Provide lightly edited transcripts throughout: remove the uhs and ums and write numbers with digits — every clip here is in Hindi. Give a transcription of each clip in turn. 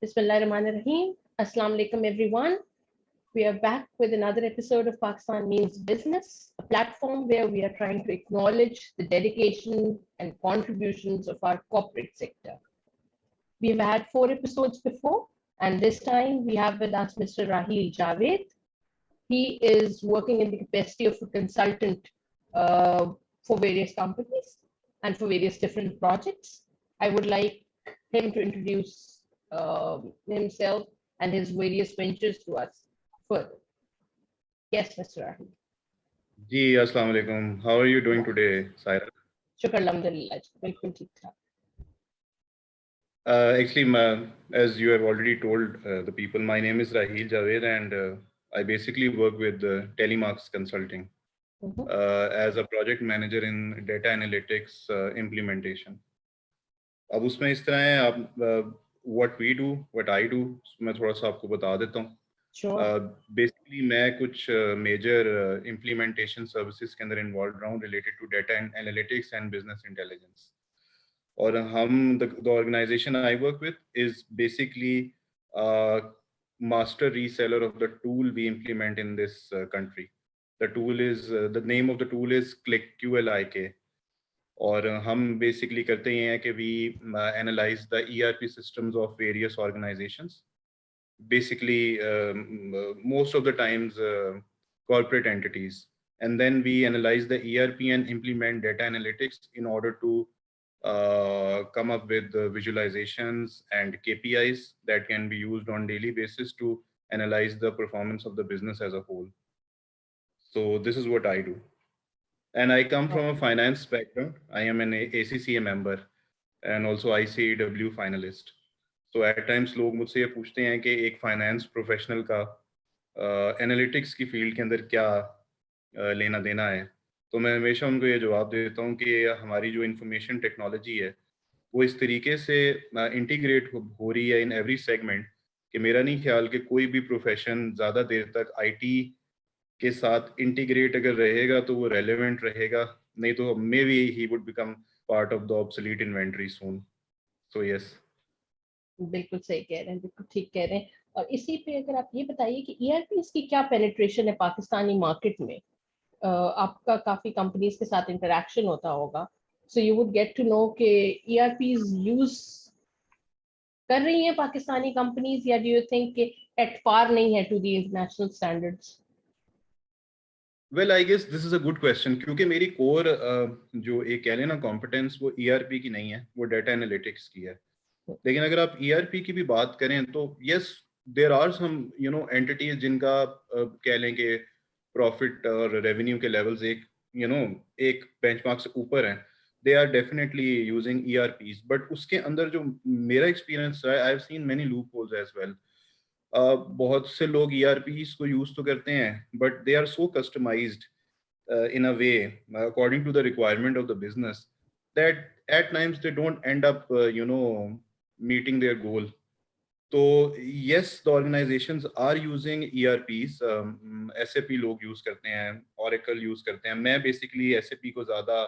Bismillahirrahmanirrahim. Assalamu alaikum, everyone. We are back with another episode of Pakistan Means Business, a platform where we are trying to acknowledge the dedication and contributions of our corporate sector. We've had 4 episodes before, and this time we have with us Mr. Raheel Javed. He is working in the capacity of a consultant for various companies and for various different projects. I would like him to introduce himself and his various ventures to us further. Yes, Mr. Raheel. Ji, Assalamu alaikum. How are you doing today, Saira? Shukr, alhamdulillah. Bilkul theek thaak. Actually, as you have already told the people, my name is Raheel Javed, and I basically work with Telemarks Consulting as a project manager in data analytics implementation. अब उसमें इस तरह है, आप what we do, what I do, मैं थोड़ा सा आपको बता देता हूँ. बेसिकली मैं कुछ मेजर इम्प्लीमेंटेशन सर्विसेज के अंदर इन्वॉल्व रहा हूँ related to data analytics and business intelligence. और हम the organization I work with is basically master reseller of the tool we implement in this country. The tool is the name of the tool is ClickQLIK. और हम basically करते हैं कि we analyze the ERP systems of various organizations. Basically, most of the times corporate entities, and then we analyze the ERP and implement data analytics in order to come up with visualizations and KPIs that can be used on daily basis to analyze the performance of the business as a whole. So this is what I do. And I come from a finance background. I am an ACCA member and also ICAEW finalist. So at times लोग मुझसे ये पूछते हैं कि एक फाइनेंस प्रोफेशनल का एनालिटिक्स की फील्ड के अंदर क्या लेना देना है. तो मैं हमेशा उनको ये जवाब देता हूँ कि हमारी जो इंफॉर्मेशन टेक्नोलॉजी है वो इस तरीके से इंटीग्रेट हो रही है इन एवरी सेगमेंट कि मेरा नहीं ख्याल कि कोई भी प्रोफेशन ज़्यादा देर तक आईटी के साथ इंटीग्रेट अगर रहेगा तो वो रेलेवेंट रहेगा, नहीं तो may be he would become part of the obsolete inventory soon. So yes, बिल्कुल सही कह रहे हैं, बिल्कुल ठीक कह रहे हैं. और इसी पे अगर आप ये बताइए कि ईआरपी की क्या पेनिट्रेशन है पाकिस्तानी मार्केट में. आपका काफी कंपनीज के साथ इंटरेक्शन होता होगा, so you would get to know कि ईआरपीज यूज कर रही हैं पाकिस्तानी कंपनीज, या डू यू थिंक कि एट पार नहीं है to the international standards? Well I guess this is a good question, क्योंकि मेरी कोर जो एक कह लेना कॉम्पिटेंस वो ईआरपी की नहीं है, वो डेटा एनालिटिक्स की है. लेकिन अगर आप ईआरपी की भी बात करें तो yes, there are some entities जिनका कह लें कि प्रॉफिट और रेवेन्यू के लेवल्स एक एक बेंचमार्क से ऊपर हैं. They are definitely using ERPs, but उसके अंदर जो मेरा एक्सपीरियंस है, I have seen many loopholes as well. बहुत से लोग ईआरपीज को यूज तो करते हैं, but they are so customised in a way according to the requirement of the business that at times they don't end up meeting their goal. So yes, the organizations are using ERPs. SAP लोग use करते हैं, Oracle use करते हैं. मैं basically SAP को ज़्यादा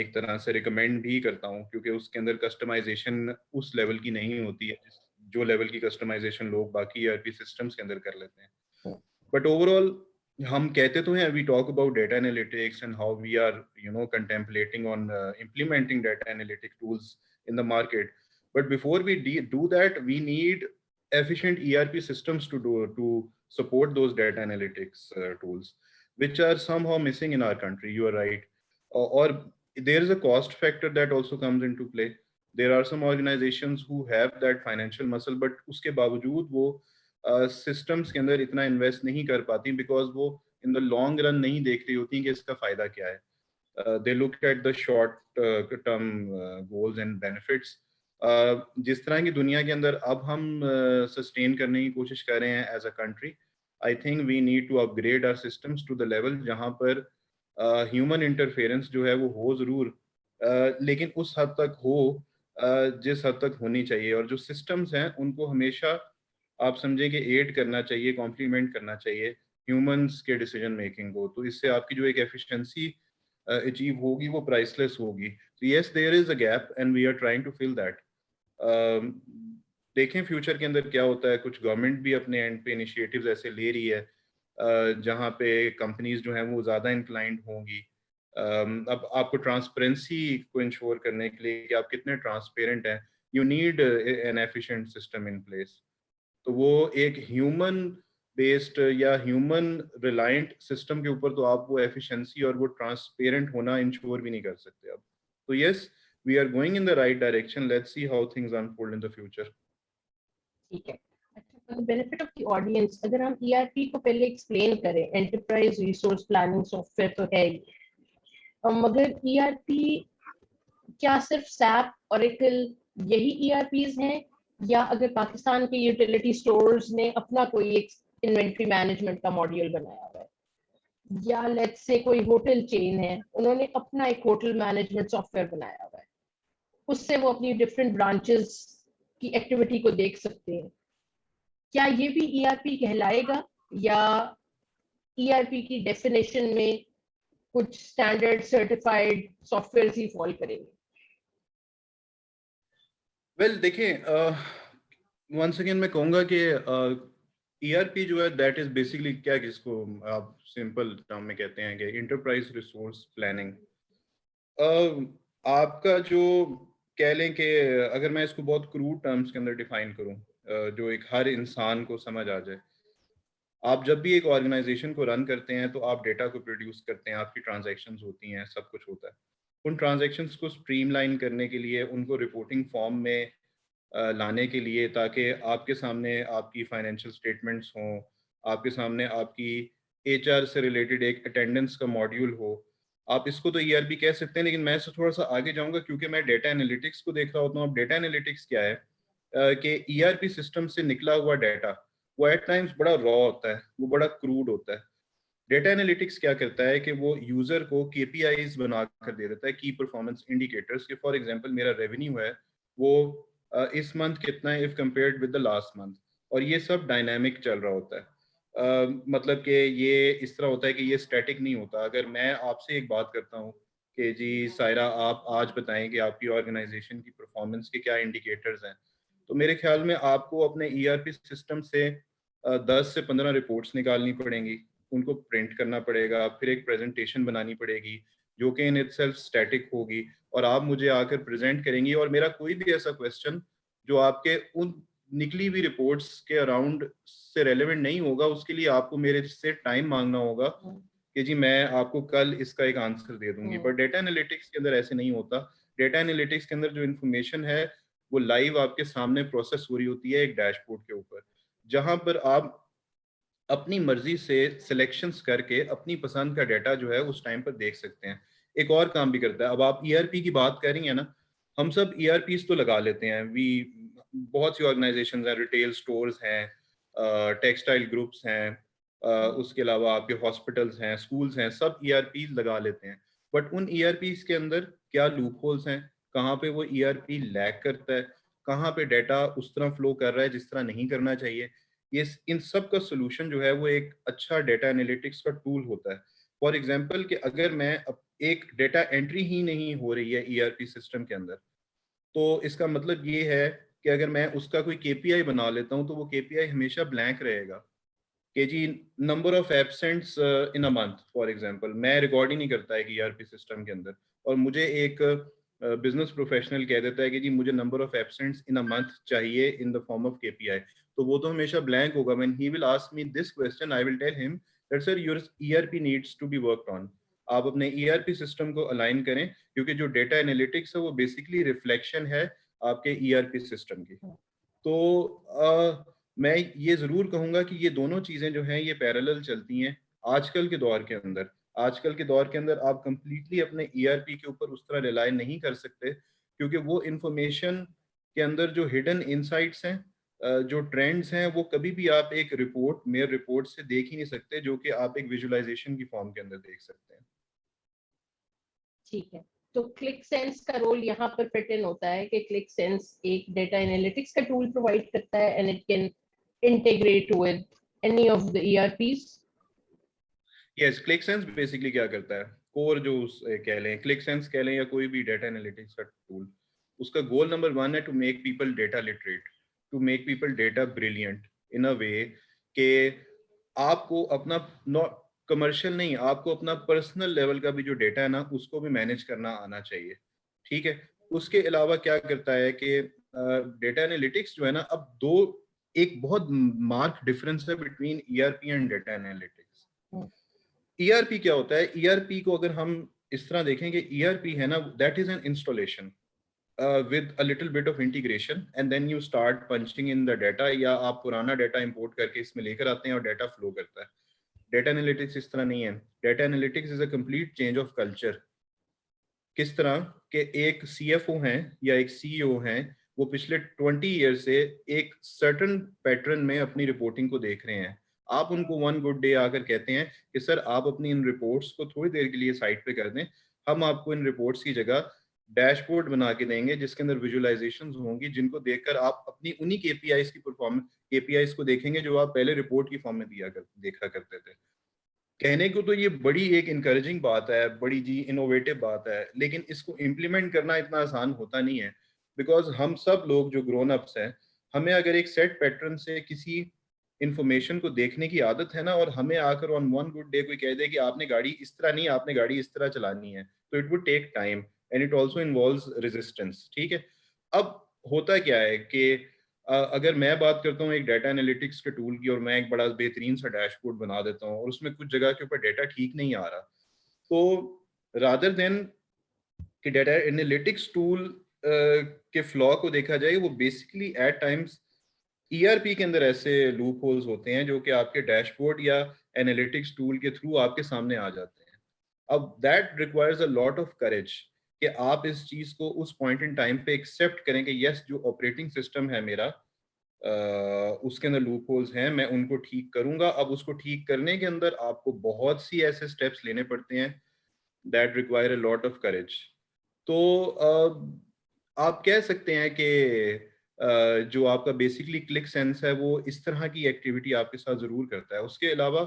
एक तरह से recommend भी करता हूँ, क्योंकि उसके अंदर customization उस level की नहीं होती है जो level की customization लोग बाकी ERP systems के अंदर कर लेते हैं. But overall हम कहते तो हैं, we talk about data analytics and how we are contemplating on implementing data analytic tools in the market. But before we do that, we need efficient ERP systems to support those data analytics tools, which are somehow missing in our country. You are right. Or there is a cost factor that also comes into play. There are some organizations who have that financial muscle, but उसके बावजूद वो सिस्टम्स के अंदर इतना इन्वेस्ट नहीं कर पाती, बिकॉज वो इन द लॉन्ग रन नहीं देख रही होती कि इसका फायदा क्या है. They look at the short term goals and benefits. जिस तरह की दुनिया के अंदर अब हम सस्टेन करने की कोशिश कर रहे हैं as a country, I think we need to upgrade our systems to the level जहाँ पर ह्यूमन इंटरफेरेंस जो है वो हो ज़रूर, लेकिन उस हद तक हो जिस हद तक होनी चाहिए. और जो सिस्टम्स हैं उनको हमेशा आप समझें कि एड करना चाहिए, कॉम्प्लीमेंट करना चाहिए ह्यूमंस के डिसीजन मेकिंग को. तो इससे आपकी जो एक एफिशिएंसी अचीव होगी वो प्राइसलेस होगी. So yes, there is a gap and we are trying to fill that. देखें फ्यूचर के अंदर क्या होता है। कुछ गवर्नमेंट भी अपने एंड पे इनिशिएटिव्स ऐसे ले रही है जहाँ पे कंपनीज जो हैं वो ज़्यादा इंक्लाइंड होंगी। अब आपको ट्रांसपेरेंसी को इंश्योर करने के लिए कि आप कितने ट्रांसपेरेंट हैं, you need an efficient system in place. तो वो एक ह्यूमन बेस्ड या ह्यूमन रिलायंट सिस्टम के ऊपर तो आप वो एफिशिएंसी और वो ट्रांसपेरेंट होना इंश्योर भी नहीं कर सकते अब। तो yes, we are going in the right direction, let's see how things unfold in the future. ठीक है। अच्छा, for the benefit of the audience, अगर हम ईआरपी को पहले एक्सप्लेन करें, एंटरप्राइज रिसोर्स प्लानिंग सॉफ्टवेयर तो है ही, मगर ईआरपी क्या सिर्फ सैप, ओरेकल यही ईआरपीज हैं, या अगर पाकिस्तान के यूटिलिटी स्टोर्स ने अपना कोई एक इन्वेंट्री मैनेजमेंट का मॉड्यूल बनाया हुआ है, या लेट्स से कोई होटल चेन है, उन्होंने अपना एक होटल मैनेजमेंट सॉफ्टवेयर बनाया हुआ है, उससे वो अपनी डिफरेंट ब्रांचेस की एक्टिविटी को देख सकते हैं, क्या ये भी ईआरपी कहलाएगा, या ईआरपी की डेफिनेशन में कुछ स्टैंडर्ड सर्टिफाइड सॉफ्टवेयर ही फॉल करेंगे? वेल देखें, वंस अगेन मैं कहूँगा कि ईआरपी जो है दैट इज बेसिकली क्या, जिसको आप सिंपल टर्म में कहते हैं कि इंटरप्राइज रिसोर्स प्लानिंग। आपका जो कह लें कि अगर मैं इसको बहुत क्रूड टर्म्स के अंदर डिफाइन करूं, जो एक हर इंसान को समझ आ जाए, आप जब भी एक ऑर्गेनाइजेशन को रन करते हैं तो आप डेटा को प्रोड्यूस करते हैं, आपकी ट्रांजैक्शंस होती हैं, सब कुछ होता है। उन ट्रांजैक्शंस को स्ट्रीमलाइन करने के लिए, उनको रिपोर्टिंग फॉर्म में लाने के लिए, ताकि आपके सामने आपकी फाइनेंशियल स्टेटमेंट्स हों, आपके सामने आपकी एचआर से रिलेटेड एक अटेंडेंस का मॉड्यूल हो। आप इसको तो ईआरपी कह सकते हैं, लेकिन मैं इससे थोड़ा सा आगे जाऊंगा क्योंकि मैं डेटा एनालिटिक्स को देख रहा होता हूँ। अब डेटा एनालिटिक्स क्या है कि ईआरपी सिस्टम से निकला हुआ डाटा वो एट टाइम्स बड़ा रॉ होता है, वो बड़ा क्रूड होता है। डेटा एनालिटिक्स क्या करता है कि वो यूजर को केपीआईज बना कर दे देता है, की परफॉर्मेंस इंडिकेटर्स के। फॉर एग्जांपल मेरा रेवेन्यू है वो इस मंथ कितना है if compared with the last month, और ये सब डायनामिक चल रहा होता है। मतलब कि ये इस तरह होता है कि ये स्टैटिक नहीं होता। अगर मैं आपसे एक बात करता हूँ कि जी सायरा आप आज बताएं कि आपकी ऑर्गेनाइजेशन की परफॉर्मेंस के क्या इंडिकेटर्स हैं, तो मेरे ख्याल में आपको अपने ईआरपी सिस्टम से 10 से 15 रिपोर्ट्स निकालनी पड़ेंगी, उनको प्रिंट करना पड़ेगा, फिर एक प्रेजेंटेशन बनानी पड़ेगी जो कि इन इटसेल्फ स्टैटिक होगी, और आप मुझे आकर प्रेजेंट करेंगी। और मेरा कोई भी ऐसा क्वेश्चन जो आपके उन निकली हुई रिपोर्ट्स के अराउंड से रेलेवेंट नहीं होगा, उसके लिए आपको मेरे से टाइम मांगना होगा कि जी मैं आपको कल इसका एक आंसर दे दूंगी। बट डेटा एनालिटिक्स के अंदर ऐसे नहीं होता। डेटा एनालिटिक्स के अंदर जो इन्फॉर्मेशन है वो लाइव आपके सामने प्रोसेस हो रही होती है एक डैशबोर्ड के ऊपर, जहां पर आप अपनी मर्जी से सिलेक्शंस करके अपनी पसंद का डाटा जो है उस टाइम पर देख सकते हैं। एक और काम भी करता है। अब आप ईआरपी की बात कर रही हैं ना, हम सब ईआरपीस तो लगा लेते हैं, वी बहुत सी ऑर्गेनाइजेशंस हैं, रिटेल स्टोर्स हैं, टेक्सटाइल ग्रुप्स हैं, उसके अलावा आपके हॉस्पिटल्स हैं, स्कूल्स हैं, सब ईआरपी लगा लेते हैं। बट उन ईआरपीस के अंदर क्या लूप होल्स हैं, कहाँ पे वो ईआरपी लैग करता है, कहाँ पे डाटा उस तरह फ्लो कर रहा है जिस तरह नहीं करना चाहिए, ये इन सब का सोल्यूशन जो है वो एक अच्छा डेटा एनालिटिक्स का टूल होता है। फॉर एग्जांपल कि अगर मैं एक डेटा एंट्री ही नहीं हो रही है ईआरपी सिस्टम के अंदर, तो इसका मतलब ये है कि अगर मैं उसका कोई केपीआई बना लेता हूं तो वो केपीआई हमेशा ब्लैंक रहेगा कि जी number of absents in a month, for example मैं रिकॉर्ड ही नहीं करता है कि ईआरपी सिस्टम के अंदर, और मुझे एक बिजनेस प्रोफेशनल कह देता है कि जी मुझे number of absents in a month चाहिए in the form of KPI, तो वो तो हमेशा ब्लैंक होगा। When he will ask me this question I will tell him that sir your ERP needs to be worked on. आप अपने ईआरपी सिस्टम को अलाइन करें, क्योंकि जो डेटा एनालिटिक्स है वो बेसिकली रिफ्लेक्शन है आपके ईआरपी सिस्टम की। तो मैं ये जरूर कहूंगा कि ये दोनों चीजें जो हैं ये पैरेलल चलती हैं आजकल के दौर के अंदर। आजकल के दौर के अंदर आप कंप्लीटली अपने ईआरपी के ऊपर उस तरह रिलाय नहीं कर सकते, क्योंकि वो इंफॉर्मेशन के अंदर जो हिडन इनसाइट्स हैं, जो ट्रेंड्स हैं, वो कभी भी आप एक रिपोर्ट मेयर रिपोर्ट से देख ही नहीं सकते, जो कि आप एक विजुअलाइजेशन की फॉर्म के अंदर देख सकते हैं। ठीक है। तो क्लिक सेंस का रोल यहाँ पर फिट इन होता है कि क्लिक सेंस एक डेटा एनालिटिक्स का टूल प्रोवाइड करता है and it can integrate with any of the ERPs. Yes, Qlik Sense basically क्या करता है, कोर जो कह लें, क्लिक सेंस कह लें या कोई भी डेटा एनालिटिक्स का टूल, उसका गोल नंबर 1 है to make people data literate. To make people data brilliant in a way कि आपको अपना कमर्शियल नहीं, आपको अपना पर्सनल लेवल का भी जो डेटा है ना उसको भी मैनेज करना आना चाहिए, ठीक है। उसके अलावा क्या करता है कि डेटा एनालिटिक्स जो है ना, अब दो एक बहुत मार्क डिफरेंस है between ERP and data analytics. ERP क्या होता है? ईआरपी को अगर हम इस तरह देखें कि ईआरपी है ना, that is an installation with a little bit of integration and then you start punching in the data, या आप पुराना डाटा इंपोर्ट करके इसमें लेकर आते हैं और डाटा फ्लो करता है। डाटा एनालिटिक्स इस तरह नहीं है। Data analytics is a complete change of culture. किस तरह के एक सीएफओ हैं या एक सीईओ हैं, वो पिछले 20 ईयर से एक सर्टन पैटर्न में अपनी रिपोर्टिंग को देख रहे हैं। आप उनको वन गुड डे आकर कहते हैं कि सर आप अपनी इन रिपोर्ट्स को थोड़ी देर के लिए साइड पे कर दें, हम आपको इन रिपोर्ट्स की जगह डैशबोर्ड बना के देंगे जिसके अंदर विजुअलाइजेशंस होंगी, जिनको देखकर आप अपनी उन्हीं केपीआईज की परफॉर्मेंस केपीआईज को देखेंगे जो आप पहले रिपोर्ट की फॉर्म में देखा करते थे। कहने को तो ये बड़ी एक इनकरेजिंग बात है, बड़ी जी इनोवेटिव बात है, लेकिन इसको इम्प्लीमेंट करना इतना आसान होता नहीं है। बिकॉज हम सब लोग जो ग्रोन अप्स हैं, हमें अगर एक सेट पैटर्न से किसी इंफॉर्मेशन को देखने की आदत है ना, और हमें आकर ऑन वन गुड डे कोई कह दे कि आपने गाड़ी इस तरह नहीं, आपने गाड़ी इस तरह चलानी है, तो it would take time and it also involves resistance, ठीक है। अब होता क्या है कि अगर मैं बात करता हूँ एक डाटा एनालिटिक्स के टूल की, और मैं एक बड़ा बेहतरीन सा डैशबोर्ड बना देता हूँ और उसमें कुछ जगह के ऊपर डाटा ठीक नहीं आ रहा, तो रादर देन कि डाटा एनालिटिक्स टूल के फ्लॉ को देखा जाए, वो बेसिकली एट टाइम्स ईआरपी के अंदर ऐसे लूप होल्स होते हैं जो कि आपके डैशबोर्ड या एनालिटिक्स टूल के थ्रू आपके सामने आ जाते हैं। अब that requires a lot of courage कि आप इस चीज को उस पॉइंट इन टाइम पे एक्सेप्ट करें कि यस, जो ऑपरेटिंग सिस्टम है मेरा, उसके अंदर लूप होल्स हैं, मैं उनको ठीक करूंगा। अब उसको ठीक करने के अंदर आपको बहुत सी ऐसे स्टेप्स लेने पड़ते हैं that require a lot of courage. तो आप कह सकते हैं कि जो आपका बेसिकली क्लिक सेंस है वो इस तरह की एक्टिविटी आपके साथ जरूर करता है। उसके अलावा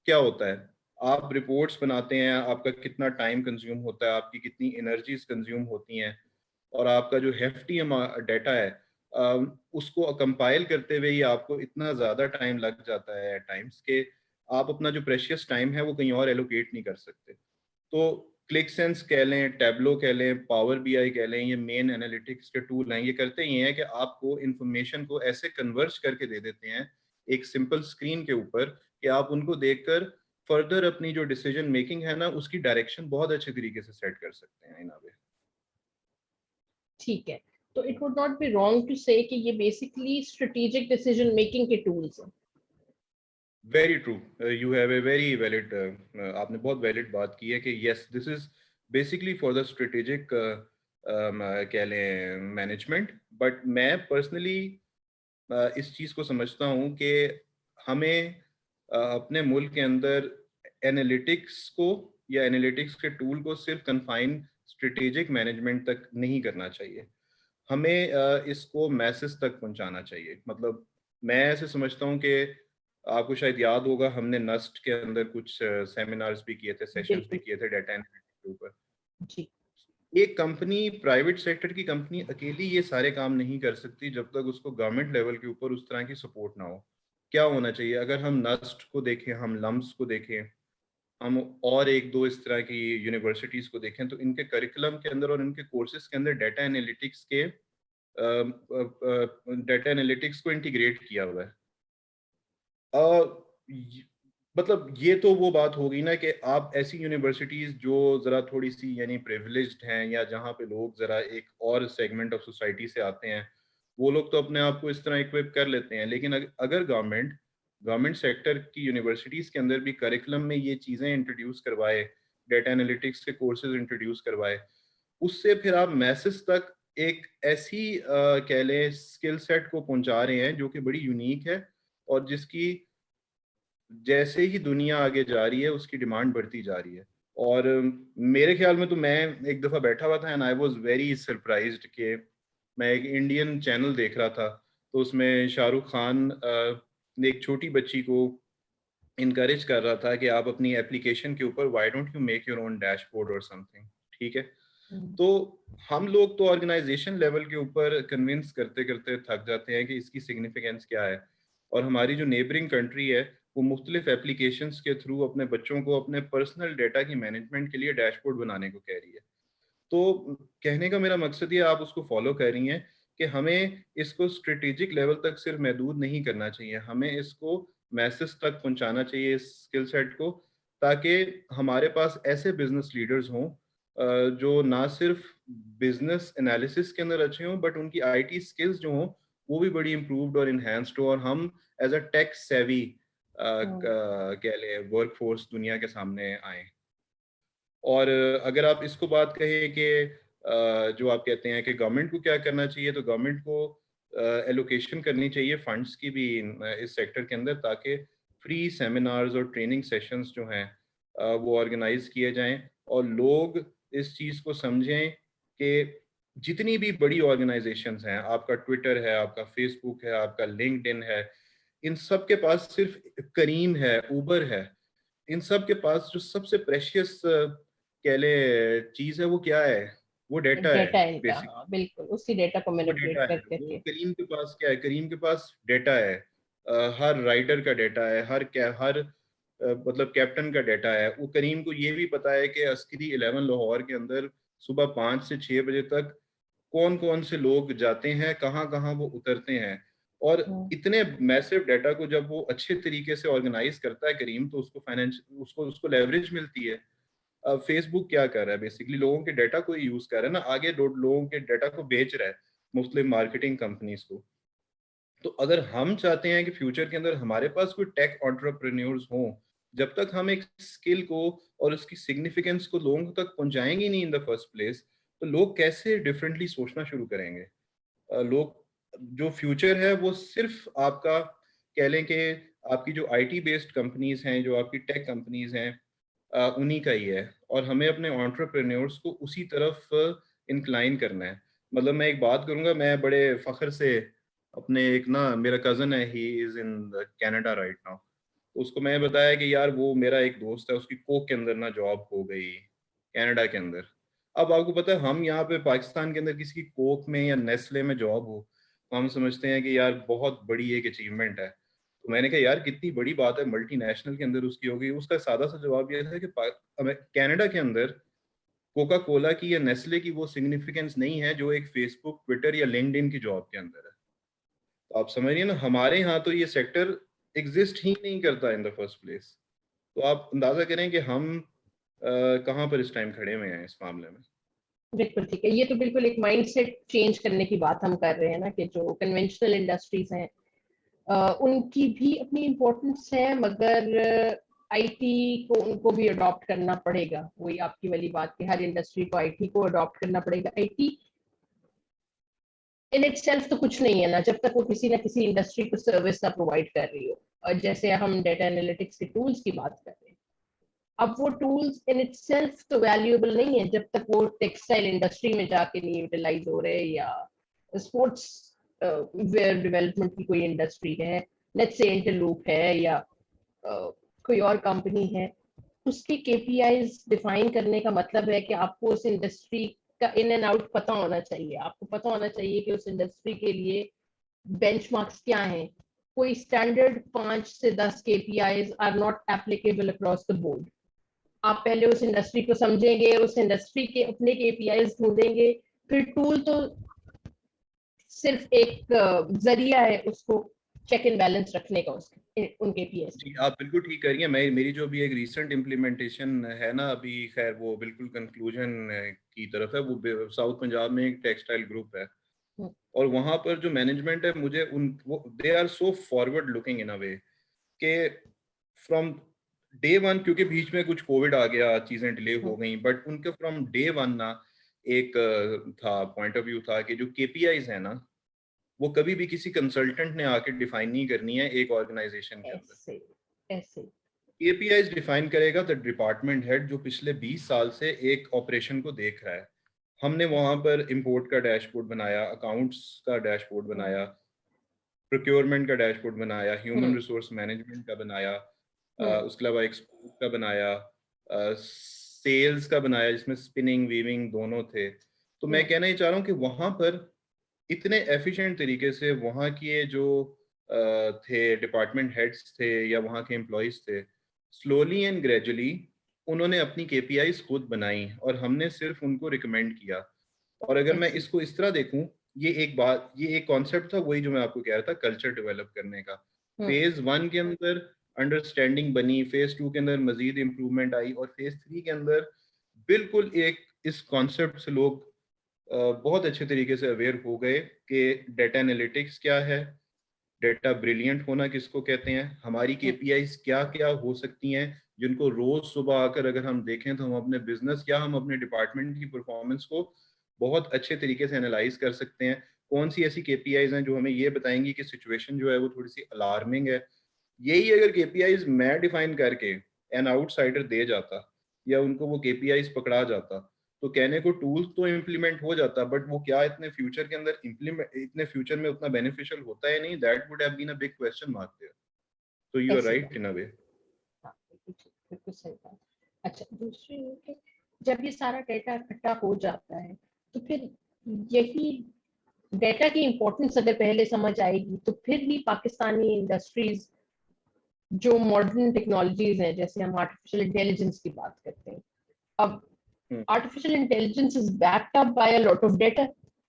क्या होता है, आप रिपोर्ट्स बनाते हैं, आपका कितना टाइम कंज्यूम होता है, आपकी कितनी एनर्जीज कंज्यूम होती हैं, और आपका जो हेफ्टी डाटा है उसको कंपाइल करते हुए ही आपको इतना ज़्यादा टाइम लग जाता है एट टाइम्स कि आप अपना जो प्रेशियस टाइम है वो कहीं और एलोकेट नहीं कर सकते। तो क्लिक सेंस कह लें, टैबलो कह लें, पावर बीआई कह लें, ये मेन एनालिटिक्स के टूल हैं। ये करते ये हैं कि आपको इंफॉर्मेशन को ऐसे कन्वर्ज करके दे देते हैं एक सिंपल स्क्रीन के ऊपर कि आप उनको देखकर फर्दर अपनी जो डिसीजन मेकिंग है ना उसकी डायरेक्शन बहुत अच्छे तरीके से सेट कर सकते हैं इन अ वे। ठीक है, तो it would not be wrong to say कि ये बेसिकली स्ट्रेटेजिक डिसीजन मेकिंग के टूल्स हैं। Very true, you have a very valid, आपने बहुत वैलिड बात की है कि yes, this is basically for the strategic कह लें मैनेजमेंट। बट मैं पर्सनली इस चीज़ को समझता हूँ कि हमें अपने मुल्क के अंदर एनालिटिक्स को या एनालिटिक्स के टूल को सिर्फ कन्फाइन स्ट्रेटेजिक मैनेजमेंट तक नहीं करना चाहिए, हमें इसको मैसेज तक पहुंचाना चाहिए। मतलब मैं ऐसे समझता हूँ कि आपको शायद याद होगा, हमने नस्ट के अंदर कुछ सेमिनार्स भी किए थे, सेशंस भी बिल्कुल किए थे डाटा एनालिटिक्स के ऊपर। जी। एक कंपनी, प्राइवेट सेक्टर की कंपनी अकेली ये सारे काम नहीं कर सकती जब तक उसको गवर्नमेंट लेवल के ऊपर उस तरह की सपोर्ट ना हो। क्या होना चाहिए, अगर हम नस्ट को देखें, हम लम्स को देखें, हम और एक दो इस तरह की यूनिवर्सिटीज को देखें, तो इनके करिकुलम के अंदर और इनके कोर्सेज के अंदर डाटा एनालिटिक्स को इंटीग्रेट किया हुआ है। मतलब ये तो वो बात होगी ना कि आप ऐसी यूनिवर्सिटीज जो जरा थोड़ी सी यानी प्रिविलेज्ड हैं, या जहाँ पे लोग जरा एक और सेगमेंट ऑफ सोसाइटी से आते हैं, वो लोग तो अपने आप को इस तरह इक्विप कर लेते हैं। लेकिन अगर गवर्नमेंट सेक्टर की यूनिवर्सिटीज के अंदर भी करिकुलम में ये चीज़ें इंट्रोड्यूस करवाए, डेटा एनालिटिक्स के कोर्सेज इंट्रोड्यूस करवाए, उससे फिर आप मैसेज तक एक ऐसी कह लें स्किल सेट को पहुंचा रहे हैं जो कि बड़ी यूनिक है, और जिसकी जैसे ही दुनिया आगे जा रही है उसकी डिमांड बढ़ती जा रही है। और मेरे ख्याल में तो मैं एक दफ़ा बैठा हुआ था and I was very surprised कि मैं एक इंडियन चैनल देख रहा था, तो उसमें शाहरुख खान ने एक छोटी बच्ची को इनकरेज कर रहा था कि आप अपनी एप्लीकेशन के ऊपर why don't you make your own dashboard और समथिंग, ठीक है। तो हम लोग तो ऑर्गेनाइजेशन लेवल के ऊपर कन्विंस करते करते थक जाते हैं कि इसकी सिग्निफिकेंस क्या है, और हमारी जो नेबरिंग कंट्री है वो मुख्तलिफ एप्लीकेशंस के थ्रू अपने बच्चों को अपने पर्सनल डेटा की मैनेजमेंट के लिए डैशबोर्ड बनाने को कह रही है। तो कहने का मेरा मकसद ये, आप उसको फॉलो कर रही हैं कि हमें इसको स्ट्रेटेजिक लेवल तक सिर्फ महदूद नहीं करना चाहिए, हमें इसको मैसेज तक पहुंचाना चाहिए इस स्किल सेट को, ताकि हमारे पास ऐसे बिजनेस लीडर्स हों जो ना सिर्फ बिजनेस एनालिसिस के अंदर अच्छे हों, बट उनकी आईटी स्किल्स जो हों वो भी बड़ी इम्प्रूव्ड और इन्हेंस्ड हो, और हम एज अ टेक सेवी कह लें वर्क फोर्स दुनिया के सामने आए। और अगर आप इसको बात कहें कि जो आप कहते हैं कि गवर्नमेंट को क्या करना चाहिए, तो गवर्नमेंट को एलोकेशन करनी चाहिए फंड्स की भी इस सेक्टर के अंदर, ताकि फ्री सेमिनार्स और ट्रेनिंग सेशंस जो हैं वो ऑर्गेनाइज किए जाएं, और लोग इस चीज़ को समझें कि जितनी भी बड़ी ऑर्गेनाइजेशंस हैं, आपका ट्विटर है, आपका फेसबुक है, आपका लिंक्डइन है, इन सब के पास सिर्फ करीम है, उबर है, इन सब के पास जो सबसे प्रेशियस कह ले चीज है वो क्या है, वो डेटा है डेटा इनका, बेसिक। हाँ बिल्कुल, उसी डेटा को वो मैनिपुलेट डेटा कर है, वो करके। करीम के पास क्या है, करीम के पास डेटा है, हर राइडर का डेटा है, हर मतलब कैप्टन का डेटा है। वो करीम को ये भी पता है कि अस्करी 11 लाहौर के अंदर सुबह 5 से 6 बजे तक कौन कौन से लोग जाते हैं, कहाँ कहाँ वो उतरते हैं। और हम्म, इतने मैसिव डाटा को जब वो अच्छे तरीके से ऑर्गेनाइज करता है करीम, तो उसको फाइनेंस उसको उसको लेवरेज मिलती है। अब फेसबुक क्या कर रहा है, बेसिकली लोगों के डाटा को यूज कर रहा है ना, आगे लोगों के डाटा को बेच रहा है मुख्तलिफ मार्केटिंग कंपनीज को। तो अगर हम चाहते हैं कि फ्यूचर के अंदर हमारे पास कोई टेक एंटरप्रेन्योर्स हों, जब तक हम एक स्किल को और उसकी सिग्निफिकेंस को लोगों तक पहुंचाएंगे नहीं इन द फर्स्ट प्लेस, तो लोग कैसे डिफरेंटली सोचना शुरू करेंगे। लोग, जो फ्यूचर है वो सिर्फ आपका कह लें कि आपकी जो आईटी बेस्ड कंपनीज हैं, जो आपकी टेक कंपनीज हैं, उन्हीं का ही है, और हमें अपने एंटरप्रेन्योर्स को उसी तरफ इंक्लाइन करना है। मतलब मैं एक बात करूंगा, मैं बड़े फख्र से अपने एक ना मेरा कजन है, he is in Canada right now, तो उसको मैं बताया कि यार वो मेरा एक दोस्त है, उसकी कोक के अंदर ना जॉब हो गई कनाडा के अंदर। अब आपको पता है, हम यहाँ पे पाकिस्तान के अंदर किसी की कोक में या नेस्ले में जॉब हो तो हम समझते हैं कि यार बहुत बड़ी एक अचीवमेंट है। तो मैंने कहा यार कितनी बड़ी बात है, मल्टीनेशनल के अंदर उसकी होगी। उसका सादा सा जवाब ये था कि कनाडा के अंदर कोका कोला की या नेस्ले की वो सिग्निफिकेंस नहीं है जो एक फेसबुक, ट्विटर या लिंक्डइन की जॉब के अंदर है। तो आप समझिए ना, हमारे यहाँ तो ये सेक्टर एग्जिस्ट ही नहीं करता इन द फर्स्ट प्लेस। तो आप अंदाजा करें कि हम कहाँ पर इस टाइम खड़े हुए हैं इस मामले में। बिल्कुल ठीक है। ये तो बिल्कुल एक माइंडसेट चेंज करने की बात हम कर रहे हैं ना, कि जो कन्वेंशनल इंडस्ट्रीज हैं उनकी भी अपनी इम्पोर्टेंस है, मगर आईटी को उनको भी अडॉप्ट करना पड़ेगा। वही आपकी वाली बात कि हर इंडस्ट्री को आईटी को अडॉप्ट करना पड़ेगा। आईटी इन इटसेल्फ तो कुछ नहीं है ना, जब तक वो किसी ना किसी इंडस्ट्री को सर्विस ना प्रोवाइड कर रही हो। और जैसे हम डेटा एनालिटिक्स के टूल्स की बात कर रहे हैं, अब वो टूल्स इन इटसेल्फ तो वैल्यूएबल नहीं है जब तक वो टेक्सटाइल इंडस्ट्री में जाके नहीं यूटिलाइज हो रहे, या स्पोर्ट्स वेयर डेवलपमेंट की कोई इंडस्ट्री है, लेट्स से इंटरलूप है, या कोई और कंपनी है। उसकी केपीआईज डिफाइन करने का मतलब है कि आपको उस इंडस्ट्री का इन एंड आउट पता होना चाहिए। आपको पता होना चाहिए कि उस इंडस्ट्री के लिए बेंचमार्क्स क्या हैं। कोई स्टैंडर्ड 5 से 10 KPIs are not applicable across the board. आप पहले उस इंडस्ट्री को समझेंगे, उस इंडस्ट्री के अपने केपीआईज ढूंढेंगे, फिर टूल तो सिर्फ एक जरिया है उसको चेक एंड बैलेंस रखने का, उसके उन केपीआईज जी आप बिल्कुल ठीक कर रही हैं। मैं मेरी जो भी एक रीसेंट इम्प्लीमेंटेशन है ना, अभी खैर वो बिल्कुल कंक्लूजन की तरफ है। वो साउथ पंजाब में एक टेक्सटाइल ग्रुप है, में। और वहां पर जो मैनेजमेंट है, मुझे उन वो they are so forward looking in a way कि फ्रॉम डे वन, क्योंकि बीच में कुछ कोविड आ गया, चीजें डिले हो गई, बट उनके फ्रॉम डे वन ना एक था पॉइंट ऑफ व्यू था कि जो केपीआईज है ना, वो कभी भी किसी कंसल्टेंट ने आके डिफाइन नहीं करनी है एक ऑर्गेनाइजेशन के अंदर। ऐसे ऐसे केपीआईज डिफाइन करेगा द डिपार्टमेंट हेड जो पिछले 20 साल से एक ऑपरेशन को देख रहा है। हमने वहां पर इंपोर्ट का डैशबोर्ड बनाया, अकाउंट्स का डैशबोर्ड बनाया, प्रोक्योरमेंट का डैशबोर्ड बनाया, ह्यूमन रिसोर्स मैनेजमेंट का बनाया, उसके अलावा एक्सपोर्ट का बनाया, सेल्स का बनाया जिसमें स्पिनिंग वीविंग दोनों थे। तो मैं कहना ही चाह रहा हूँ कि वहां पर इतने एफिशिएंट तरीके से वहाँ के जो थे डिपार्टमेंट हेड्स थे या वहाँ के एम्प्लॉयज थे, स्लोली एंड ग्रेजुअली उन्होंने अपनी केपीआईज खुद बनाई और हमने सिर्फ उनको रिकमेंड किया। और अगर मैं इसको इस तरह देखूं, ये एक कॉन्सेप्ट था, वही जो मैं आपको कह रहा था, कल्चर डेवलप करने का। फेज 1 के अंदर अंडरस्टैंडिंग बनी, फेज 2 के अंदर मजीद इंप्रूवमेंट आई, और फेज 3 के अंदर बिल्कुल एक इस कॉन्सेप्ट से लोग बहुत अच्छे तरीके से अवेयर हो गए कि डेटा एनालिटिक्स क्या है, डेटा ब्रिलियंट होना किसको कहते हैं, हमारी केपीआईज क्या क्या हो सकती हैं जिनको रोज सुबह आकर अगर हम देखें तो हम अपने बिजनेस या हम अपने डिपार्टमेंट की परफॉर्मेंस को बहुत अच्छे तरीके से एनालाइज कर सकते हैं। कौन सी ऐसी केपीआईज हैं जो हमें ये बताएंगी कि सिचुएशन जो है वो थोड़ी सी अलार्मिंग है। यही अगर केपीआईज मैं डिफाइन करके एन आउटसाइडर दे जाता या उनको वो केपीआईज पकड़ा जाता, तो कहने को टूल्स तो इम्प्लीमेंट हो जाता, बट वो क्या इतने फ्यूचर के अंदर इम्प्लीमेंट, इतने फ्यूचर में उतना बेनिफिशियल होता है नहीं, that would have been a big question mark there. तो यू आर ऐसी राइट बात। इन अ वे। हाँ, बिल्कुल सही बात। अच्छा, दूसरी ये कि जब ये सारा डेटा इकट्ठा हो जाता है तो फिर यही डेटा की इम्पोर्टेंस अगर पहले समझ आएगी तो फिर भी पाकिस्तानी इंडस्ट्रीज जो मॉडर्न टेक्नोलॉजीज हैं, जैसे हम आर्टिफिशियल इंटेलिजेंस की बात करते हैं, अब artificial intelligence is backed up by a lot of data.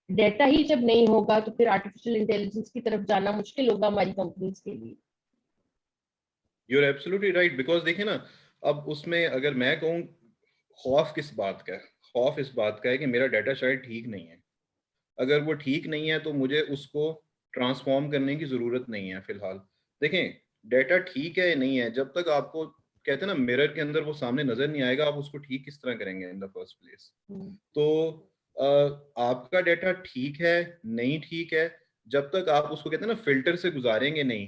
Data ही जब नहीं होगा तो फिर आर्टिफिशियल इंटेलिजेंस की तरफ जाना मुश्किल होगा हमारी कंपनीज के लिए। You are absolutely right, because देखिए ना, अब उसमें अगर मैं कहूँ खौफ किस बात का है, खौफ इस बात का है कि मेरा डाटा शायद ठीक नहीं है। अगर वो ठीक नहीं है तो मुझे उसको ट्रांसफॉर्म करने की ज़रूरत नहीं है फिलहाल। देखें, डेटा ठीक है या नहीं है, जब तक आपको कहते हैं ना मिरर के अंदर वो सामने नजर नहीं आएगा, आप उसको ठीक किस तरह करेंगे इन द फर्स्ट प्लेस। तो आपका डेटा ठीक है नहीं ठीक है, जब तक आप उसको कहते हैं ना फिल्टर से गुजारेंगे नहीं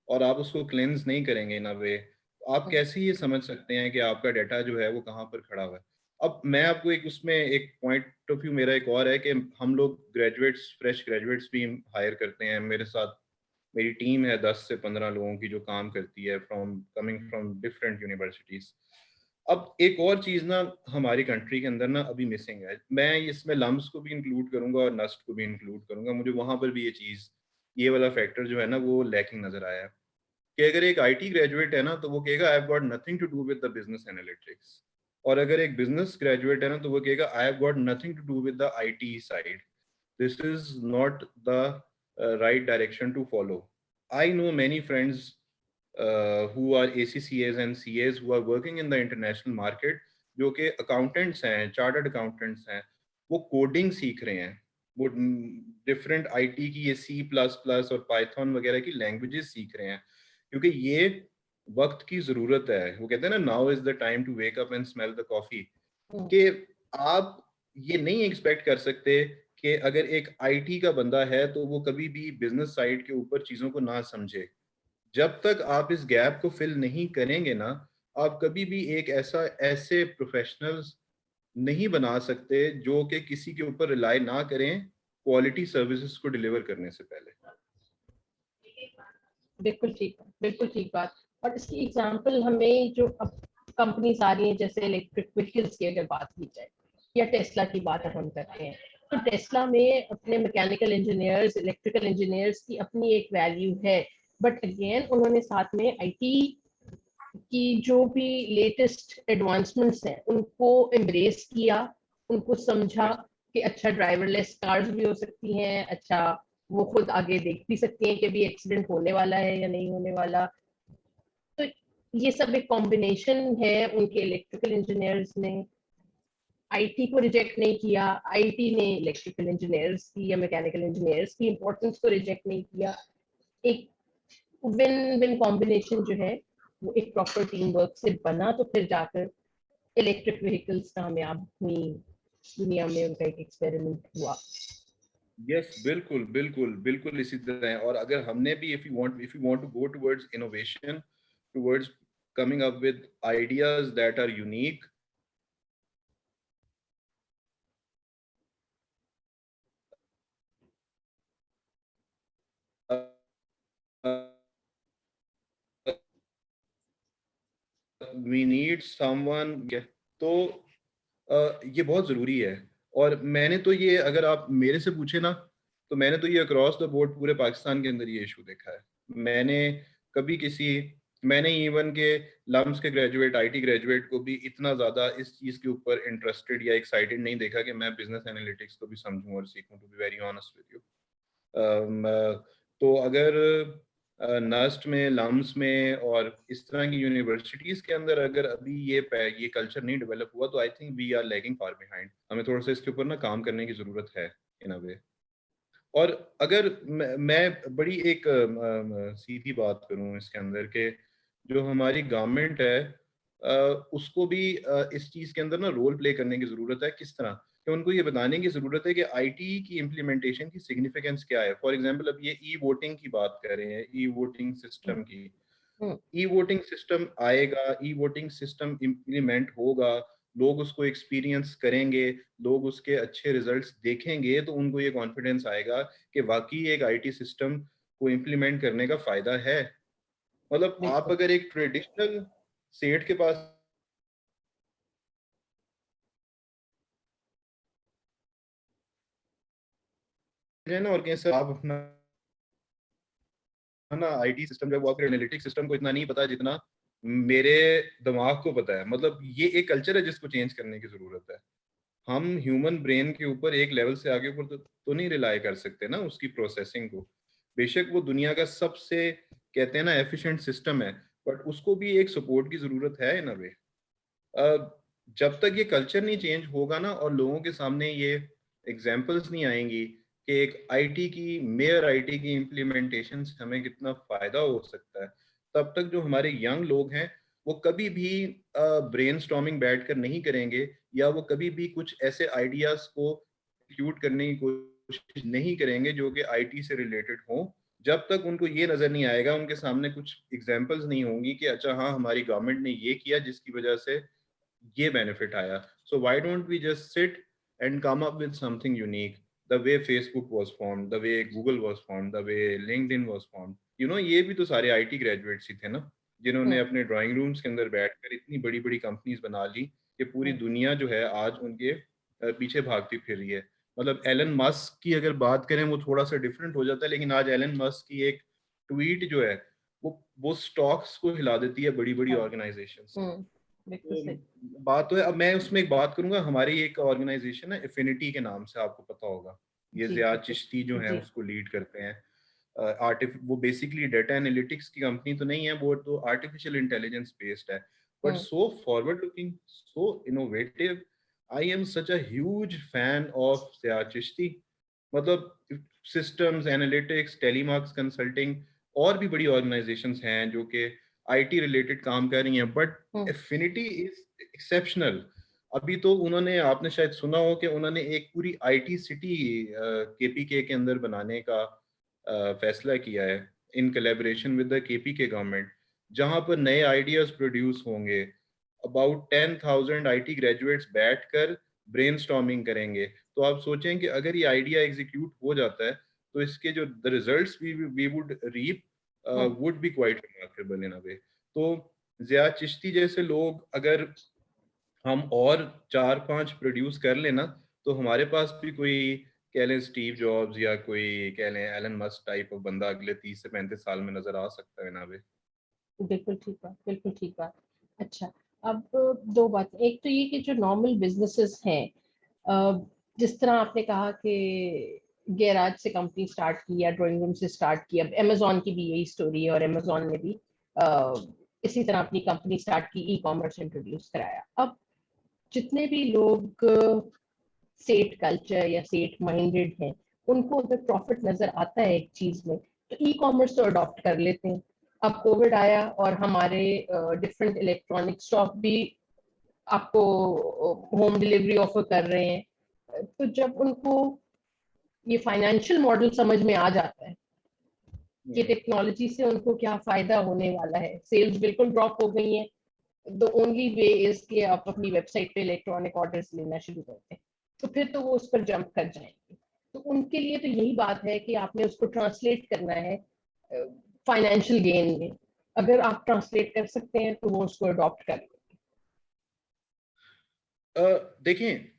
और आप उसको क्लेंस नहीं करेंगे इन अ वे, आप कैसे ये समझ सकते हैं कि आपका डाटा जो है वो कहाँ पर खड़ा हुआ है। अब मैं आपको एक उसमें एक पॉइंट ऑफ व्यू मेरा एक और है कि हम लोग ग्रेजुएट्स, फ्रेश ग्रेजुएट्स भी हायर करते हैं। मेरे साथ मेरी टीम है 10 से 15 लोगों की जो काम करती है, from coming from different universities. अब एक और चीज़ ना हमारी कंट्री के अंदर ना अभी मिसिंग है, मैं इसमें लम्स को भी इंक्लूड करूंगा और नस्ट को भी इंक्लूड करूंगा, मुझे वहां पर भी ये चीज़, ये वाला फैक्टर जो है ना वो लैकिंग नजर आया है। कि अगर एक आईटी ग्रेजुएट है ना तो वो कहेगा I have got nothing to do with the business analytics, और अगर एक बिजनेस ग्रेजुएट है ना तो वो कहेगा I have got nothing to do with the IT side. This is not the right direction to follow. I know many friends who are ACCAs and CAs who are working in the international market, जो कि अकाउंटेंट्स हैं, चार्टर्ड अकाउंटेंट्स हैं, वो कोडिंग सीख रहे हैं, वो डिफरेंट आईटी की ये सी प्लस प्लस और पाइथन वगैरह की लैंग्वेजेस सीख रहे हैं, क्योंकि ये वक्त की ज़रूरत है। वो कहते हैं ना, now is the time to wake up and smell the coffee. कि आप ये नहीं एक्सपेक्ट कर सकते कि अगर एक आईटी का बंदा है तो वो कभी भी बिजनेस साइड के ऊपर चीज़ों को ना समझे। जब तक आप इस गैप को फिल नहीं करेंगे ना, आप कभी भी एक ऐसे प्रोफेशनल्स नहीं बना सकते जो कि किसी के ऊपर रिलाई ना करें क्वालिटी सर्विसेज को डिलीवर करने से पहले। बिल्कुल ठीक बात। और इसकी एग्जांपल हमें जो अब कंपनीज आ रही हैं, जैसे इलेक्ट्रिक व्हीकल्स की अगर बात की जाए या टेस्ला की बात हम करते हैं, तो टेस्ला में अपने मैकेनिकल इंजीनियर्स, इलेक्ट्रिकल इंजीनियर्स की अपनी एक वैल्यू है, बट अगेन उन्होंने साथ में आईटी की जो भी लेटेस्ट एडवांसमेंट्स हैं उनको एम्ब्रेस किया, उनको समझा कि अच्छा ड्राइवरलेस कार्स भी हो सकती हैं, अच्छा वो खुद आगे देख भी सकती हैं कि भी एक्सीडेंट होने वाला है या नहीं होने वाला। तो ये सब एक कॉम्बिनेशन है। उनके इलेक्ट्रिकल इंजीनियर्स ने आईटी को रिजेक्ट नहीं किया, आईटी ने इलेक्ट्रिकल इंजीनियर्स की या मैकेनिकल इंजीनियर्स की इंपॉर्टेंस को रिजेक्ट नहीं किया। एक विन विन कॉम्बिनेशन जो है वो एक प्रॉपर टीम वर्क से बना, तो फिर जाकर इलेक्ट्रिक व्हीकल्स कामयाब हुई, दुनिया में उनका एक एक्सपेरिमेंट हुआ। यस, बिल्कुल बिल्कुल बिल्कुल इसी तरह है। और अगर हमने भी if you want to go towards innovation, towards coming up with ideas that are unique, we need someone, तो ये बहुत ज़रूरी है। और मैंने तो ये, अगर आप मेरे से पूछे ना, तो मैंने तो ये अक्रॉस द बोर्ड पूरे पाकिस्तान के अंदर ये इशू देखा है। मैंने कभी मैंने इवन के लम्स के ग्रेजुएट, आईटी ग्रेजुएट को भी इतना ज़्यादा इस चीज़ के ऊपर इंटरेस्टेड या एक्साइटेड नहीं देखा कि मैं बिजनेस एनालिटिक्स को भी समझूं और सीखूं, to be very honest with you. तो अगर नस्ट में, लम्स में और इस तरह की यूनिवर्सिटीज के अंदर अगर अभी ये कल्चर नहीं डेवलप हुआ, तो I think we are lagging far behind. हमें थोड़ा सा इसके ऊपर ना काम करने की जरूरत है इन अ वे। और अगर मैं बड़ी एक सीधी बात करूं इसके अंदर के, जो हमारी गवर्नमेंट है उसको भी इस चीज के अंदर ना रोल प्ले करने की जरूरत है। किस तरह कि उनको ये बताने की जरूरत है कि आईटी की इम्प्लीमेंटेशन की सिग्निफिकेंस क्या है। फॉर एग्जांपल, अब ये ई वोटिंग की बात कर रहे हैं, ई वोटिंग सिस्टम की। हम्म, ई वोटिंग सिस्टम आएगा, ई वोटिंग सिस्टम इम्प्लीमेंट होगा, लोग उसको एक्सपीरियंस करेंगे, लोग उसके अच्छे रिजल्ट्स देखेंगे, तो उनको ये कॉन्फिडेंस आएगा कि वाकई एक आईटी सिस्टम को इम्प्लीमेंट करने का फायदा है। मतलब आप बिल्कुल। अगर एक ट्रेडिशनल सेठ के पास जाए ना, और कैसे आप अपना ना आईटी सिस्टम जो है वो आपके एनालिटिक्स सिस्टम को इतना नहीं पता जितना मेरे दिमाग को पता है। मतलब ये एक कल्चर है जिसको चेंज करने की जरूरत है। हम ह्यूमन ब्रेन के ऊपर एक लेवल से आगे ऊपर तो नहीं रिलाई कर सकते ना उसकी प्रोसेसिंग को। बेशक वो दुनिया का सबसे, कहते हैं ना, एफिशिएंट सिस्टम है, बट उसको भी एक सपोर्ट की जरूरत है इन अ वे। जब तक ये कल्चर नहीं चेंज होगा ना, और लोगों के सामने ये एग्जाम्पल्स नहीं आएंगी कि एक आईटी की, मेयर आईटी की इम्प्लीमेंटेशन से हमें कितना फायदा हो सकता है, तब तक जो हमारे यंग लोग हैं वो कभी भी ब्रेनस्टॉर्मिंग बैठकर नहीं करेंगे, या वो कभी भी कुछ ऐसे आइडियाज को एक्यूट करने की कोशिश नहीं करेंगे जो कि आईटी से रिलेटेड हो, जब तक उनको ये नजर नहीं आएगा, उनके सामने कुछ एग्जाम्पल्स नहीं होंगी कि अच्छा हाँ, हमारी गवर्नमेंट ने ये किया जिसकी वजह से ये बेनिफिट आया। So why don't we just sit and come up with something unique, the way Facebook was formed, the way Google was formed, the way LinkedIn was formed. You know, ये भी तो सारे आईटी ग्रेजुएट्स ही थे ना, जिन्होंने हम्म, अपने ड्राइंग रूम्स के अंदर बैठकर इतनी बड़ी बड़ी कंपनीज बना ली कि पूरी हम्म, दुनिया जो है आज उनके पीछे भागती फिर रही है। मतलब एलन मस्क की अगर बात करें, वो थोड़ा सा डिफरेंट हो जाता है, लेकिन आज एलन मस्क की एक ट्वीट जो है वो स्टॉक्स को हिला देती है बड़ी बड़ी हाँ, ऑर्गेनाइजेशंस के। बिल्कुल तो सही। बात तो है, अब मैं उसमें एक बात करूंगा, हमारी एक ऑर्गेनाइजेशन है एफिनिटी के नाम से, आपको पता होगा। ये जी जियाद बिल्कुल। चिश्ती जो है जी। उसको लीड करते हैं। वो बेसिकली डेटा एनालिटिक्स की कंपनी तो नहीं है, वो तो आर्टिफिशियल इंटेलिजेंस बेस्ड है, but hmm, so forward looking, so innovative. I am such a huge fan of Ziyad Chishti. मतलब सिस्टम्स, एनालिटिक्स, टेलीमार्क्स कंसल्टिंग, और भी बड़ी ऑर्गेनाइजेशंस हैं जो कि आईटी रिलेटेड काम कर रही हैं, but hmm, affinity is exceptional. अभी तो उन्होंने, आपने शायद सुना हो कि उन्होंने एक पूरी आईटी सिटी केपीके के अंदर बनाने का फैसला किया है, in collaboration with the KPK government, जहां पर नए आइडियाज प्रोड्यूस होंगे। अबाउट 10,000 आईटी ग्रेजुएट्स बैठकर ब्रेनस्टॉर्मिंग करेंगे। तो आप सोचें कि अगर ये आइडिया एग्जीक्यूट हो जाता है, तो इसके जो the results we would reap hmm, would be quite remarkable in a way. तो जिया चिश्ती जैसे लोग अगर हम और 4-5 प्रोड्यूस कर लेना, तो हमारे पास भी कोई, कह लें स्टीव जॉब्स, या कोई कह लें एलन मस्क टाइप ऑफ बंदा अगले 30 से 35 साल में नजर आ सकता है ना वे। बिल्कुल ठीक बात, बिल्कुल ठीक बात। अच्छा, अब दो बात, एक तो ये कि जो नॉर्मल बिजनेसेस हैं, अ, जिस तरह आपने कहा कि गैराज से कंपनी स्टार्ट की या ड्राइंग रूम से स्टार्ट की, अब अमेजोन की भी यही स्टोरी है, और अमेजोन ने भी अ, इसी तरह अपनी कंपनी स्टार्ट की, ई कॉमर्स इंट्रोड्यूस कराया। अब जितने भी लोग सेट कल्चर या सेट माइंडेड हैं, उनको अगर प्रॉफिट नजर आता है एक चीज में, तो ई कॉमर्स तो अडॉप्ट कर लेते हैं। अब कोविड आया और हमारे डिफरेंट इलेक्ट्रॉनिक शॉप भी आपको होम डिलीवरी ऑफर कर रहे हैं। तो जब उनको ये फाइनेंशियल मॉडल समझ में आ जाता है कि हम्म। टेक्नोलॉजी से उनको क्या फायदा होने वाला है, सेल्स बिल्कुल ड्रॉप हो गई है, द ओनली वे इज कि आप अपनी वेबसाइट पे इलेक्ट्रॉनिक ऑर्डर्स लेना शुरू करते हैं, तो फिर तो वो उस पर जंप कर जाएंगे। तो उनके लिए तो यही बात है कि आपने उसको ट्रांसलेट करना है फाइनेंशियल गेन में। अगर आप ट्रांसलेट कर सकते हैं तो वो उसको अडॉप्ट कर लें। देखें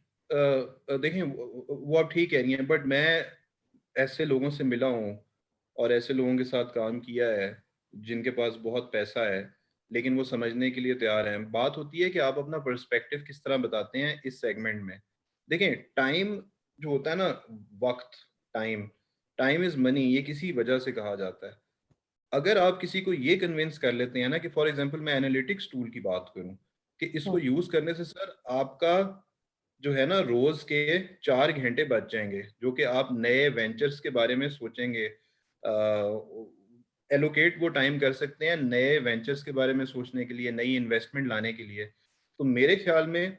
वो आप ठीक कह रही हैं, बट मैं ऐसे लोगों से मिला हूँ और ऐसे लोगों के साथ काम किया है जिनके पास बहुत पैसा है, लेकिन वो समझने के लिए तैयार हैं। बात होती है कि आप अपना पर्सपेक्टिव किस तरह बताते हैं इस सेगमेंट में। देखें, टाइम जो होता है ना, वक्त, टाइम, टाइम इज मनी, ये किसी वजह से कहा जाता है। अगर आप किसी को ये कन्विंस कर लेते हैं ना कि फॉर एग्जांपल मैं एनालिटिक्स टूल की बात करूं कि इसको यूज करने से सर आपका जो है ना रोज के 4 घंटे बच जाएंगे, जो कि आप नए वेंचर्स के बारे में सोचेंगे, एलोकेट वो टाइम कर सकते हैं नए वेंचर्स के बारे में सोचने के लिए, नई इन्वेस्टमेंट लाने के लिए। तो मेरे ख्याल में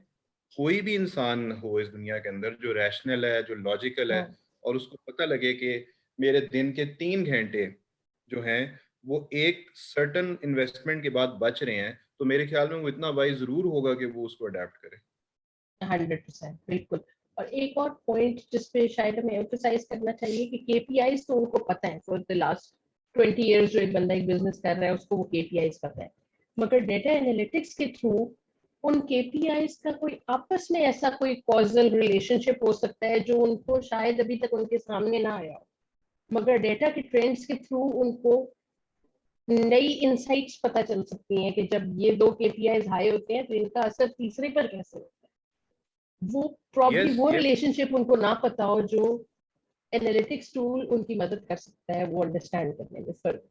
कोई भी इंसान हो इस दुनिया के अंदर जो रैशनल है, जो लॉजिकल है, और उसको पता लगे कि मेरे दिन के 3 घंटे जो हैं वो एक सर्टन इन्वेस्टमेंट के बाद बच रहे हैं, तो मेरे ख्याल में वो इतना वाइज जरूर होगा कि वो उसको अडेप्ट करे। 100% बिल्कुल। और एक और पॉइंट जिस पे शायद हमें एम्फसाइज करना चाहिए कि केपीआईज तो उनको पता है, फॉर द लास्ट 20 इयर्स जो एक बंदा एक बिजनेस कर रहा है उसको वो केपीआईज पता है, मगर डेटा एनालिटिक्स के थ्रू उन केपीआईज का कोई आपस में ऐसा कोई कॉजल रिलेशनशिप हो सकता है जो उनको शायद अभी तक उनके सामने ना आया हो, मगर डेटा के ट्रेंड्स के थ्रू उनको नई इंसाइट्स पता चल सकती हैं कि जब ये दो केपीआईज हाई होते हैं तो इनका असर तीसरे पर कैसे होता है। वो प्रॉब्ली यस, वो यस। रिलेशनशिप उनको ना पता हो जो एनालिटिक्स टूल उनकी मदद कर सकता है वो अंडरस्टैंड करने में फर्क।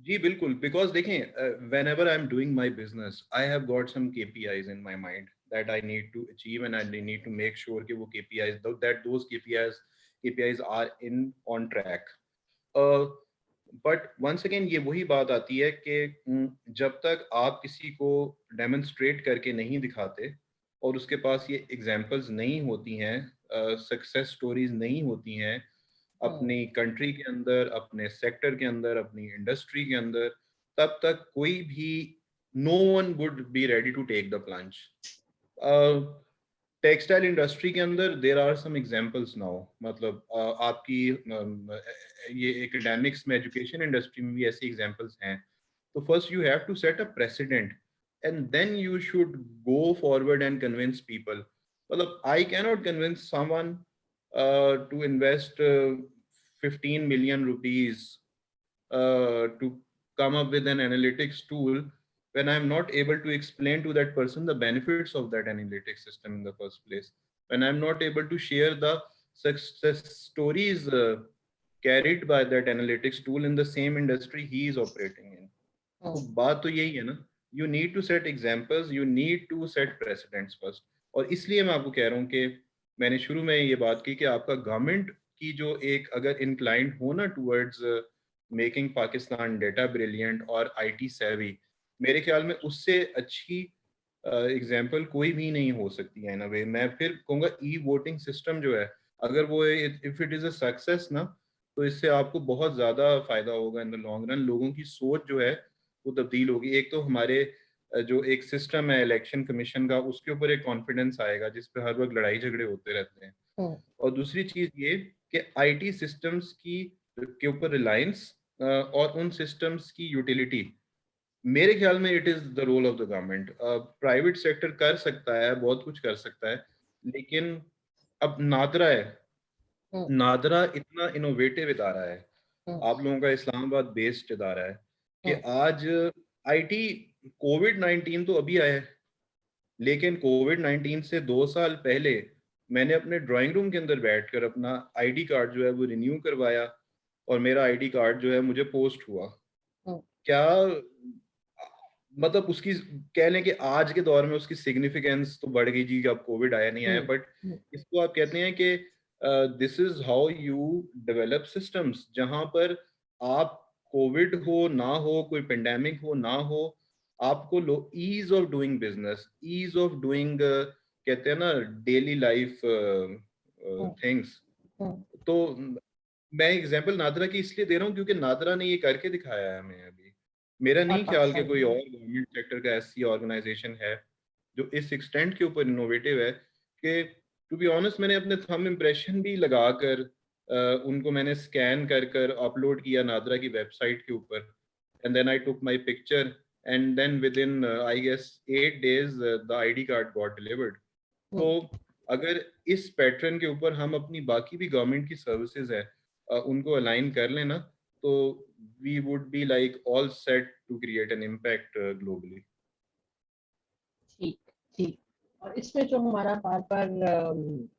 जी बिल्कुल, बिकॉज देखें, whenever I am doing my business I have got some KPIs in my mind that I need to achieve, and I need to make sure कि वो KPIs, that those KPIs are in on track. But once again ये वही बात आती है कि जब तक आप किसी को डेमोन्स्ट्रेट करके नहीं दिखाते और उसके पास ये एग्जाम्पल्स नहीं होती हैं, सक्सेस स्टोरीज नहीं होती हैं अपनी कंट्री के अंदर, अपने सेक्टर के अंदर, अपनी इंडस्ट्री के अंदर, तब तक कोई भी, no one would be ready to take the plunge. Textile industry के अंदर there are some examples now, मतलब आपकी ये एकेडमिक्स में, एजुकेशन इंडस्ट्री में भी ऐसी एग्जांपल्स हैं। तो first you have to set a precedent and then you should go forward and convince people. मतलब I cannot convince someone to invest 15 million rupees to come up with an analytics tool when I'm not able to explain to that person the benefits of that analytics system in the first place, when I'm not able to share the success stories carried by that analytics tool in the same industry he is operating in. तो बात तो यही है ना, you need to set examples, you need to set precedents first. और इसलिए मैं आपको कह रहा हूँ कि मैंने शुरू में ये बात की कि आपका गवर्नमेंट की जो एक अगर इंक्लाइंड हो ना towards making Pakistan data brilliant और IT सेवी, मेरे ख्याल में उससे अच्छी एग्जाम्पल कोई भी नहीं हो सकती है। ना वे मैं फिर कहूँगा ई वोटिंग सिस्टम जो है, अगर वो if it is a success ना, तो इससे आपको बहुत ज़्यादा फायदा होगा इन द लॉन्ग रन। लोगों की सोच जो है वो तब्दील होगी। एक तो हमारे जो एक सिस्टम है इलेक्शन कमीशन का, उसके ऊपर एक कॉन्फिडेंस आएगा जिस पे हर वक्त लड़ाई झगड़े होते रहते हैं। और दूसरी चीज ये कि IT सिस्टम्स की के ऊपर रिलायंस और उन सिस्टम्स की यूटिलिटी, मेरे ख्याल में it is the role of the government. Private sector कर सकता है, बहुत कुछ कर सकता है, लेकिन अब नादरा है, नादरा इतना इनोवेटिव इदारा है, आप लोगों का इस्लामाबाद बेस्ड इदारा है कि आज IT, कोविड-19 तो अभी आया है, लेकिन कोविड-19 से 2 साल पहले मैंने अपने ड्राइंग रूम के अंदर बैठकर अपना ID कार्ड जो है वो रिन्यू करवाया और मेरा ID कार्ड जो है मुझे पोस्ट हुआ। क्या मतलब उसकी, कह लें कि आज के दौर में उसकी सिग्निफिकेंस तो बढ़ गई जी, अब कोविड आया नहीं आया, बट इसको आप कहते हैं कि this is how you develop systems, जहां पर आप कोविड हो ना हो, कोई पेंडेमिक हो ना हो, आपको low ease of doing business, ease of doing, कहते हैं ना डेली लाइफ थिंग्स। तो मैं एग्जांपल नादरा की इसलिए दे रहा हूँ क्योंकि नादरा ने ये करके दिखाया है हमें अभी। मेरा नहीं ख्याल कि कोई और गवर्नमेंट सेक्टर का ऐसी ऑर्गेनाइजेशन है जो इस एक्सटेंट के ऊपर इनोवेटिव है कि टू बी ऑनेस्ट मैंने अपने थंब इम्प्रेशन भी लगाकर उनको मैंने स्कैन कर कर अपलोड किया नादरा की वेबसाइट के ऊपर, and then I took my picture and then within I guess 8 days the ID card got delivered. तो अगर इस पैटर्न के ऊपर हम अपनी बाकी भी गवर्नमेंट की सर्विसेज है उनको अलाइन कर लेना, तो we would be like all set to create an impact globally. ठीक ठीक। और इसमें जो हमारा बार बार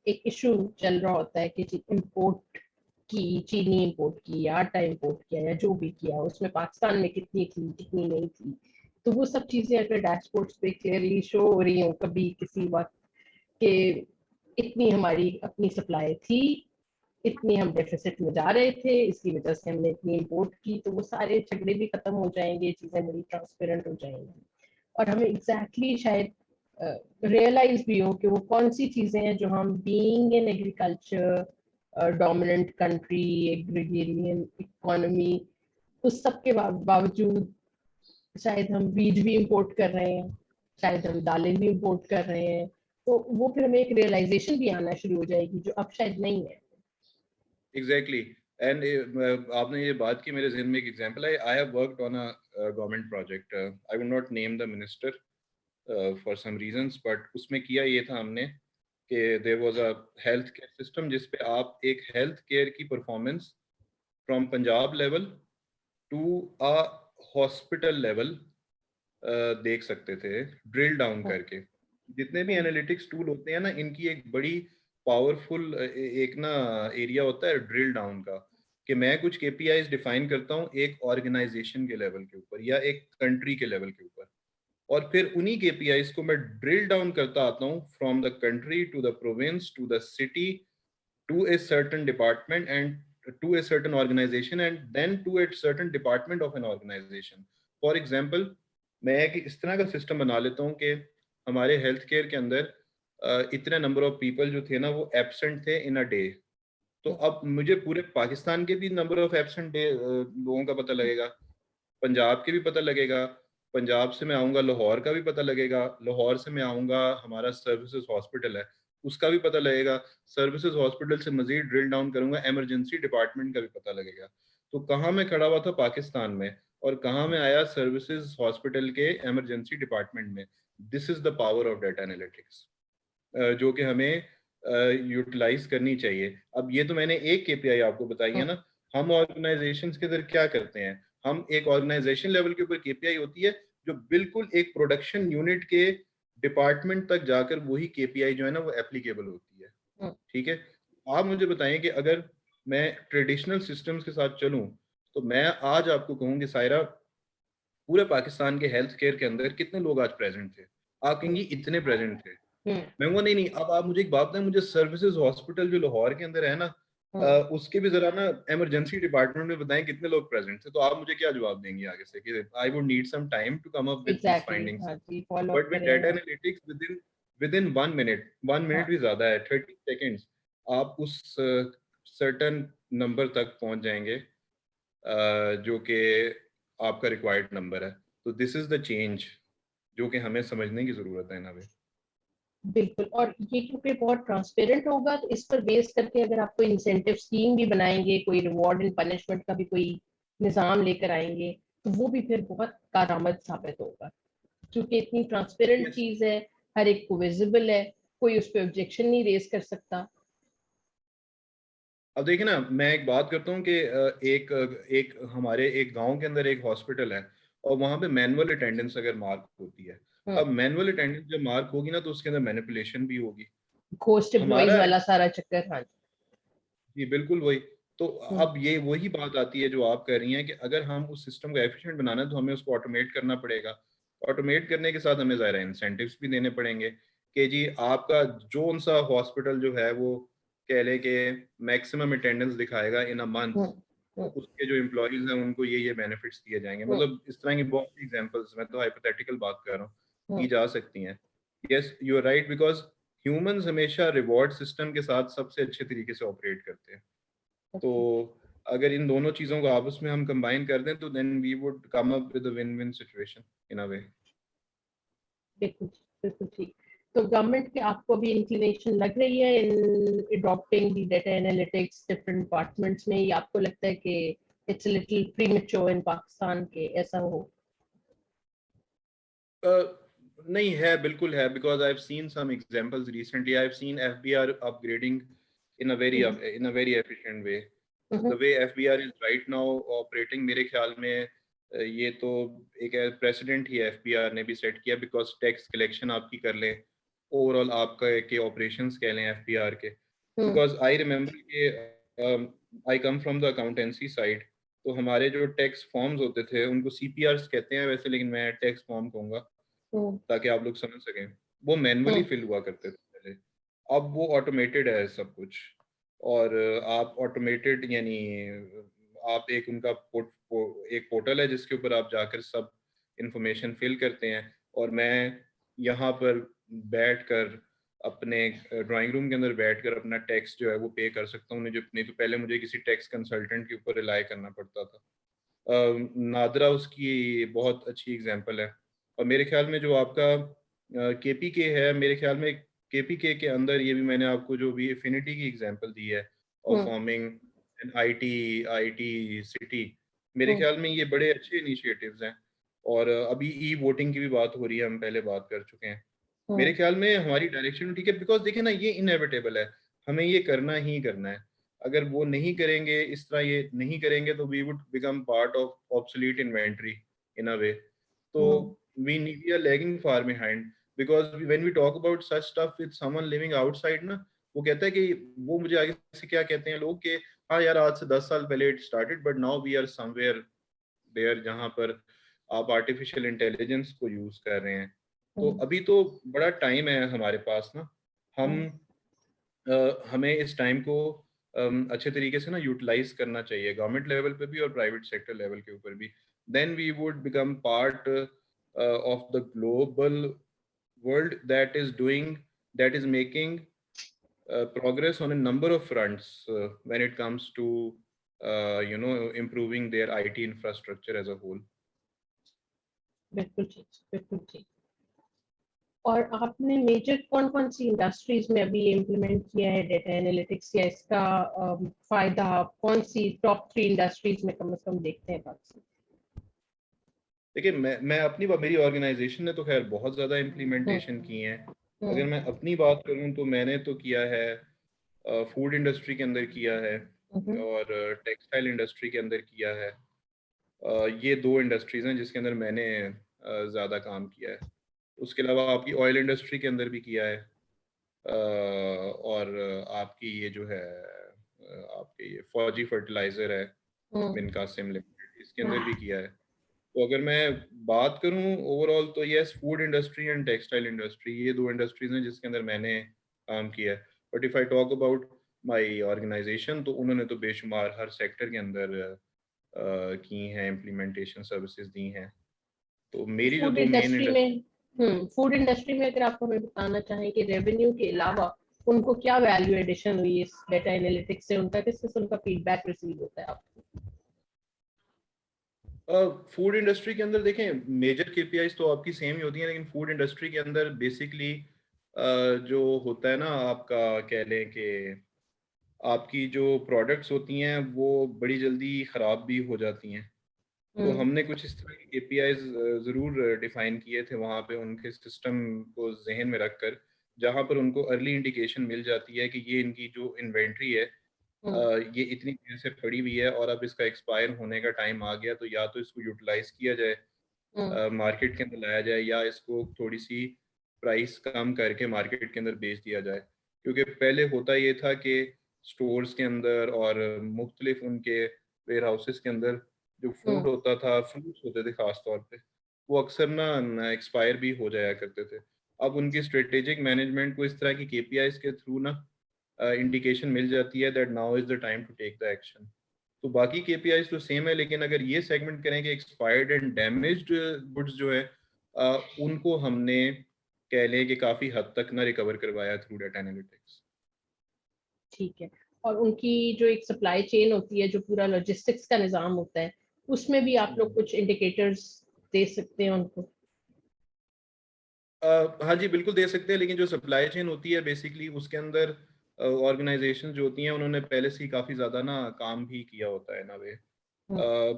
एक इशू चल रहा होता है कि इंपोर्ट की, चीनी इंपोर्ट की या आटा इंपोर्ट किया या जो भी किया, उसमें पाकिस्तान में कितनी थी कितनी नहीं थी, तो वो सब चीजें अगर डैशबोर्ड्स पे क्लियरली शो हो रही हो कभी किसी वक्त कि इतनी हमारी अपनी सप्लाई थी, इतनी हम डेफिसिट में जा रहे थे, इसकी वजह से हमने इतनी इंपोर्ट की, तो वो सारे झगड़े भी खत्म हो जाएंगे, चीजें बड़ी ट्रांसपेरेंट हो जाएंगी और हमें एग्जैक्टली शायद रियलाइज भी हो कि वो कौन सी चीजें हैं जो हम being in agriculture dominant country, agrarian economy, उस सब के बावजूद शायद हम बीज भी इंपोर्ट कर रहे हैं, शायद हम दालें भी इंपोर्ट कर रहे हैं, तो वो फिर हमें एक रियलाइजेशन भी आना शुरू हो जाएगी जो अब शायद नहीं है। एग्जैक्टली एंड आपने ये बात की, मेरे जहन में एक एग्जांपल है। I have worked on a government project, I will not name the minister for some reasons, but उसमें किया ये था हमने कि there was a health care system जिस पे आप एक हेल्थ केयर की performance from Punjab level to a hospital level देख सकते थे, ड्रिल डाउन करके। जितने भी एनालिटिक्स टूल होते हैं ना, इनकी एक बड़ी पावरफुल एक ना एरिया होता है ड्रिल डाउन का, कि मैं कुछ केपीआईज डिफाइन करता हूँ एक ऑर्गेनाइजेशन के लेवल के ऊपर या एक कंट्री के लेवल के ऊपर, और फिर उन्हीं केपीआईज को मैं ड्रिल डाउन करता आता हूँ from the country to the province to the city to a certain department and to a certain organisation and then to a certain department of an organisation. For example, मैं एक इस तरह का सिस्टम बना लेता हूँ कि हमारे हेल्थ केयर के अंदर इतने नंबर ऑफ पीपल जो थे ना वो एब्सेंट थे इन अ डे, तो अब मुझे पूरे पाकिस्तान के भी नंबर ऑफ एब्सेंट डे लोगों का पता लगेगा, पंजाब के भी पता लगेगा, पंजाब से मैं आऊँगा लाहौर का भी पता लगेगा, लाहौर से मैं आऊँगा हमारा सर्विसेज हॉस्पिटल है उसका भी पता लगेगा, सर्विसेज हॉस्पिटल से मजीद ड्रिल डाउन करूंगा इमरजेंसी डिपार्टमेंट का भी पता लगेगा। तो कहाँ मैं खड़ा हुआ था पाकिस्तान में और कहाँ मैं आया सर्विसेज हॉस्पिटल के इमरजेंसी डिपार्टमेंट में। This is the power of data analytics जो कि हमें यूटिलाइज करनी चाहिए। अब ये तो मैंने एक केपीआई आपको बताई है ना, हम ऑर्गेनाइजेशंस के अंदर क्या करते हैं, हम एक ऑर्गेनाइजेशन लेवल के ऊपर केपीआई होती है जो बिल्कुल एक प्रोडक्शन यूनिट के डिपार्टमेंट तक जाकर वही केपीआई जो है ना वो एप्लीकेबल होती है। ठीक है, आप मुझे बताएं कि अगर मैं ट्रेडिशनल सिस्टम्स के साथ चलूं तो मैं आज आपको कहूं कि सायरा पूरे पाकिस्तान के हेल्थ केयर के अंदर कितने लोग आज प्रेजेंट थे, आप कहेंगी इतने प्रेजेंट थे। मैं वो नहीं, अब आप मुझे एक बात बताएं, मुझे सर्विसेज हॉस्पिटल जो लाहौर के अंदर है ना उसके भी जरा ना इमरजेंसी डिपार्टमेंट में बताएं कितने लोग प्रेजेंट थे, तो आप मुझे क्या जवाब देंगे आगे से कि I would need some time to come up with this findings, but with data analytics within 1 minute भी ज्यादा है, 30 सेकेंड्स आप उस सर्टेन नंबर तक पहुंच जाएंगे जो कि आपका रिक्वायर्ड नंबर है। तो दिस इज द चेंज जो कि हमें समझने की जरूरत है ना। बिल्कुल, और ये क्योंकि बहुत ट्रांसपेरेंट होगा तो इस पर बेस करके अगर आप कोई इंसेंटिव स्कीम भी बनाएंगे, कोई रिवॉर्ड एंड पनिशमेंट का भी कोई निजाम लेकर आएंगे, तो वो भी फिर बहुत कारआमद साबित होगा, क्योंकि इतनी ट्रांसपेरेंट Yes. चीज है, हर एक को विजिबल है, कोई उस पर ऑब्जेक्शन नहीं रेज कर सकता। अब देखिए ना, मैं एक बात करता हूँ कि एक एक हमारे एक गांव के अंदर एक हॉस्पिटल है और वहां पे मैनुअल अटेंडेंस अगर मार्क होती है, अब मैनुअल अटेंडेंस जब मार्क होगी ना तो उसके अंदर मैनिपुलेशन भी होगी, घोस्ट एम्प्लॉइज हमारा वाला सारा चक्कर। हाँ जी बिल्कुल वही। तो अब ये वही बात आती है जो आप कह रही हैं कि अगर हम उस सिस्टम को एफिशिएंट बनाना है तो हमें उसको ऑटोमेट करना पड़ेगा। ऑटोमेट करने के साथ हमें ज़ाहिर है इंसेंटिव्स भी देने पड़ेंगे कि जी आपका जो सा हॉस्पिटल जो है वो कह ले कि मैक्सिमम अटेंडेंस दिखाएगा इन अ मंथ, तो उसके जो एम्प्लॉयज हैं उनको ये बेनिफिट्स दिए जाएंगे। मतलब इस तरह की बहुत सी एग्जांपल्स, मैं तो हाइपोथेटिकल बात कर रहा हूँ, की जा सकती हैं। Yes you are right, because humans हमेशा रिवॉर्ड सिस्टम के साथ सबसे अच्छे तरीके से ऑपरेट करते हैं। तो अगर इन दोनों चीजों को आपस में हम कंबाइन कर दें तो then we would come up with a win win situation in a way. बिल्कुल बिल्कुल ठीक। तो गवर्नमेंट के आपको भी इंक्लिनेशन लग रही है in adopting the data analytics different departments में, या आपको लगता है कि it's a little premature in Pakistan के ऐसा हो? नहीं है, बिल्कुल है, because I have seen some examples recently. I have seen FBR upgrading in a very efficient way. The way FBR is right now operating, मेरे ख्याल में ये तो एक प्रेसिडेंट ही एफबीआर ने भी सेट किया, बिकॉज टैक्स कलेक्शन आपकी कर लें, ओवरऑल आपका के ऑपरेशंस कह लें एफबीआर के. बिकॉज आई रिमेम्बर के I come from the accountancy side, तो हमारे जो टैक्स फॉर्म्स होते थे उनको सीपीआरस कहते हैं वैसे, लेकिन मैं टैक्स फॉर्म कहूँगा ताकि आप लोग समझ सकें. वो मैनुअली फिल हुआ करते थे पहले, अब वो ऑटोमेटेड है सब कुछ. और आप ऑटोमेटेड यानी आप एक उनका एक पोर्टल है जिसके ऊपर आप जाकर सब इंफॉर्मेशन फिल करते हैं, और मैं यहाँ पर बैठकर अपने ड्राइंग रूम के अंदर बैठकर अपना टैक्स जो है वो पे कर सकता हूँ. मुझे नहीं तो पहले मुझे किसी टैक्स कंसल्टेंट के ऊपर रिलाई करना पड़ता था. नादरा उसकी बहुत अच्छी एग्जांपल है. और मेरे ख्याल में जो आपका केपीके है, मेरे ख्याल में केपीके के अंदर ये भी मैंने आपको जो भी एफिनिटी की एग्जांपल दी है of forming an IT city, मेरे ख्याल में ये बड़े अच्छे इनिशिएटिव्स हैं. और अभी ई वोटिंग की भी बात हो रही है, हम पहले बात कर चुके हैं. मेरे ख्याल में हमारी डायरेक्शन ठीक है, बिकॉज देखिए ना, ये इनएविटेबल है, हमें ये करना ही करना है. अगर वो नहीं करेंगे, इस तरह ये नहीं करेंगे, तो we would become part of obsolete inventory in a way. तो we are lagging far behind, because when we talk about such stuff with someone living outside ना, वो कहता है कि वो मुझे आगे से क्या कहते हैं लोग कि हाँ यार, आज से 10 साल पहले it started but now we are somewhere there, जहाँ पर आप आर्टिफिशियल इंटेलिजेंस को यूज कर रहे हैं. तो अभी तो बड़ा टाइम है हमारे पास ना, हम हमें इस टाइम को अच्छे तरीके से ना यूटिलाइज करना चाहिए, गवर्नमेंट लेवल पे भी और प्राइवेट सेक्टर लेवल के ऊपर भी. Then we would become part of the global world that is making progress on a number of fronts when it comes to improving their IT infrastructure as a whole. बिल्कुल ठीक, बिल्कुल ठीक. और आपने मेजर कौन कौन सी इंडस्ट्रीज में अभी इम्प्लीमेंट किया है डेटा एनालिटिक्स, या इसका फायदा कौन सी टॉप 3 इंडस्ट्रीज में कम से कम देखते हैं पाकिस्तान? देखिए, मैं अपनी मेरी ऑर्गेनाइजेशन ने तो खैर बहुत ज़्यादा इम्प्लीमेंटेशन की हैं. अगर मैं अपनी बात करूं तो मैंने तो किया है फूड इंडस्ट्री के अंदर किया है, और टेक्सटाइल इंडस्ट्री के अंदर किया है. ये 2 इंडस्ट्रीज़ हैं जिसके अंदर मैंने ज़्यादा काम किया है. उसके अलावा आपकी ऑयल इंडस्ट्री के अंदर भी किया है, और आपकी ये जो है आपके ये फौजी फर्टिलाइज़र है मिनकासिम लिमिटेड, इसके अंदर भी किया है. तो अगर मैं बात करूं ओवरऑल तो yes, food industry and textile industry, ये 2 इंडस्ट्रीज हैं जिसके अंदर मैंने काम किया है. But if I talk about my organisation, तो उन्होंने तो बेशुमार हर सेक्टर के अंदर की हैं, इम्प्लीमेंटेशन सर्विसेज दी हैं. तो मेरी जो फूड 2 मेन इंडस्ट्री इंडस्ट्री, में फूड इंडस्ट्री में अगर आप हमें बताना चाहें कि रेवेन्यू के अलावा उनको क्या वैल्यू एडिशन हुई इस डेटा एनालिटिक्स से, उनका किस किस्म का फीडबैक रिसीव होता है आपको? फूड इंडस्ट्री के अंदर देखें, मेजर केपीआईज तो आपकी सेम ही होती हैं, लेकिन फूड इंडस्ट्री के अंदर बेसिकली जो होता है ना, आपका कह लें कि आपकी जो प्रोडक्ट्स होती हैं वो बड़ी जल्दी ख़राब भी हो जाती हैं. तो हमने कुछ इस तरह के केपीआईज ज़रूर डिफाइन किए थे वहाँ पे, उनके सिस्टम को जहन में रखकर, जहाँ पर उनको अर्ली इंडिकेशन मिल जाती है कि ये इनकी जो इन्वेंट्री है ये इतनी देर से पड़ी हुई है और अब इसका एक्सपायर होने का टाइम आ गया, तो या तो इसको यूटिलाइज किया जाए, मार्केट के अंदर लाया जाए, या इसको थोड़ी सी प्राइस कम करके मार्केट के अंदर बेच दिया जाए. क्योंकि पहले होता ये था कि स्टोर्स के अंदर और मुख्तलिफ उनके वेयर हाउसेस के अंदर जो फूड होता था, फ्रूट्स होते थे खास तौर पे, वो अक्सर ना एक्सपायर भी हो जाया करते थे. अब उनकी स्ट्रेटेजिक मैनेजमेंट को इस तरह की केपीआईज के थ्रू ना इंडिकेशन मिल जाती है that now is the time to take the action. तो बाकी केपीआईज तो सेम है, लेकिन अगर ये सेगमेंट करें कि एक्सपायर्ड एंड डैमेज्ड गुड्स जो है उनको हमने कह लें कि काफ़ी हद तक ना रिकवर करवाया थ्रू डेटा एनालिटिक्स. ठीक है. और उनकी जो एक सप्लाई चेन होती है, जो पूरा लॉजिस्टिक्स का निज़ाम होता है, उसमें भी आप लोग कुछ इंडिकेटर्स दे सकते हैं उनको? हाँ जी, बिल्कुल दे सकते हैं, लेकिन जो सप्लाई चेन होती है बेसिकली उसके अंदर ऑर्गेनाइजेशन जो होती हैं उन्होंने पहले से ही काफ़ी ज़्यादा ना काम भी किया होता है ना वे,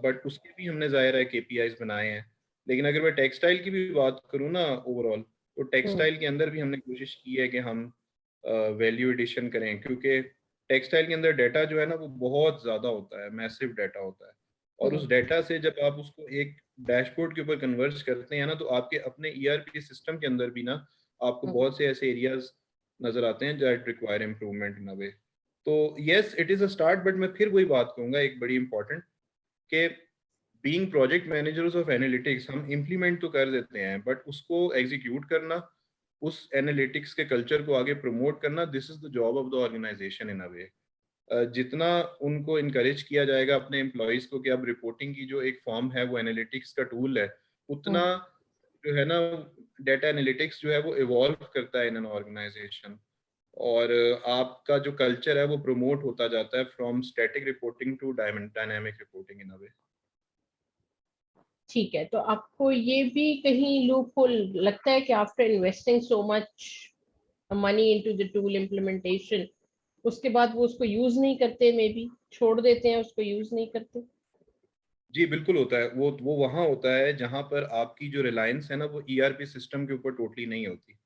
बट उसके भी हमने ज़ाहिर है केपीआईज बनाए हैं. लेकिन अगर मैं टेक्सटाइल की भी बात करूँ ना ओवरऑल, तो टेक्सटाइल के अंदर भी हमने कोशिश की है कि हम वैल्यू एडिशन करें, क्योंकि टेक्सटाइल के अंदर डाटा जो है ना वो बहुत ज़्यादा होता है, मैसिव डाटा होता है, और उस डाटा से जब आप उसको एक डैशबोर्ड के ऊपर कन्वर्ज करते हैं ना, तो आपके अपने ईआरपी सिस्टम के अंदर भी ना आपको बहुत से ऐसे एरियाज नजर आते हैं that require improvement in a way. तो yes it is a start, but मैं फिर वही बात कहूँगा एक बड़ी इंपॉर्टेंट, कि being project managers of analytics हम इम्प्लीमेंट तो कर देते हैं, बट उसको एग्जीक्यूट करना, उस एनालिटिक्स के कल्चर को आगे प्रमोट करना, this is the job of the organization in a way. जितना उनको इनकरेज किया जाएगा अपने एम्प्लॉयज को कि अब रिपोर्टिंग की जो एक फॉर्म है वो एनालिटिक्स का टूल है, उतना जो है ना डेटा एनालिटिक्स जो है वो इवॉल्व करता है इन एन ऑर्गेनाइजेशन, और आपका जो कल्चर है वो प्रमोट होता जाता है from static reporting to dynamic reporting in a way. ठीक है, तो आपको ये भी कहीं लूप होल लगता है कि after investing so much money into the tool implementation, उसके बाद वो उसको यूज नहीं करते, मे बी छोड़ देते हैं, उसको यूज नहीं करते? जी बिल्कुल होता है, वो वहाँ होता है जहाँ पर आपकी जो रिलायंस है ना वो ईआरपी सिस्टम के ऊपर टोटली नहीं होती।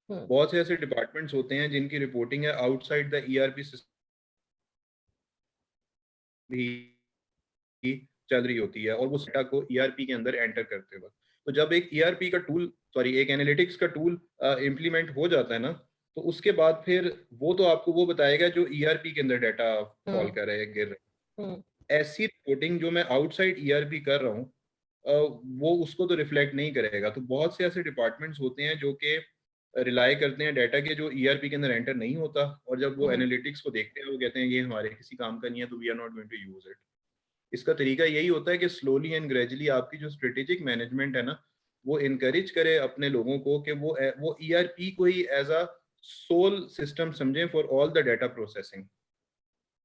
हम्म। बहुत से ऐसे डिपार्टमेंट्स होते हैं जिनकी रिपोर्टिंग है आउटसाइड द ईआरपी सिस्टम भी चल रही होती है, और वो डेटा को ईआरपी के अंदर एंटर करते वक्त, तो जब एक ईआरपी का टूल, सॉरी एक एनालिटिक्स का टूल इम्प्लीमेंट हो जाता है ना, तो उसके बाद फिर वो तो आपको वो बताएगा जो ईआरपी के अंदर डाटा फॉल कर रहे हैं, गिर रहे हम्म। हैं। ऐसी रिपोर्टिंग जो मैं आउटसाइड ईआरपी कर रहा हूँ, वो उसको तो रिफ्लेक्ट नहीं करेगा। तो बहुत से ऐसे डिपार्टमेंट्स होते हैं जो कि रिलाई करते हैं डाटा के जो ईआरपी के अंदर एंटर नहीं होता, और जब वो हम्म। एनालिटिक्स को देखते हैं वो कहते हैं ये हमारे किसी काम का नहीं है, तो we are not going to use it. इसका तरीका यही होता है कि स्लोली एंड ग्रेजुअली आपकी जो स्ट्रेटेजिक मैनेजमेंट है ना, वो इनकरेज करे अपने लोगों को कि वो ईआरपी को ही एज अ सोल सिस्टम समझें for all the data processing.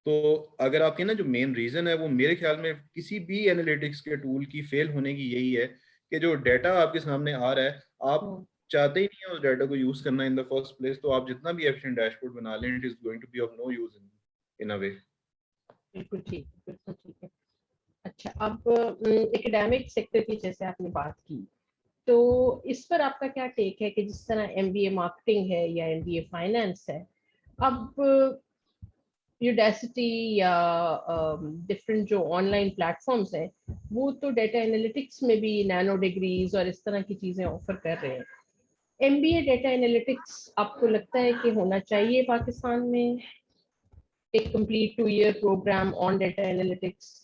तो अगर आपके ना जो मेन रीजन है वो मेरे ख्याल में किसी भी एनालिटिक्स के टूल की फेल होने की यही है कि जो डाटा आपके सामने आ रहा है, आप हम्म। चाहते ही नहीं है उस डाटा को यूज करना इन द फर्स्ट प्लेस, तो आप जितना भी एफिशिएंट डैशबोर्ड बना लें, it is going to be of no use in a way. बिल्कुल ठीक, बिल्कुल ठीक है। अच्छा, अब एकेडमिक सेक्टर की जैसे आपने बात की, तो इस पर आपका क्या टेक है कि जिस तरह एमबीए मार्केटिंग है या एमबीए फाइनेंस है, अब यूडेसिटी या डिफरेंट जो ऑनलाइन प्लेटफॉर्म्स हैं, वो तो डेटा एनालिटिक्स में भी नैनो डिग्रीज और इस तरह की चीजें ऑफर कर रहे हैं। एमबीए डेटा एनालिटिक्स आपको लगता है कि होना चाहिए पाकिस्तान में, एक complete 2 year programme on data analytics?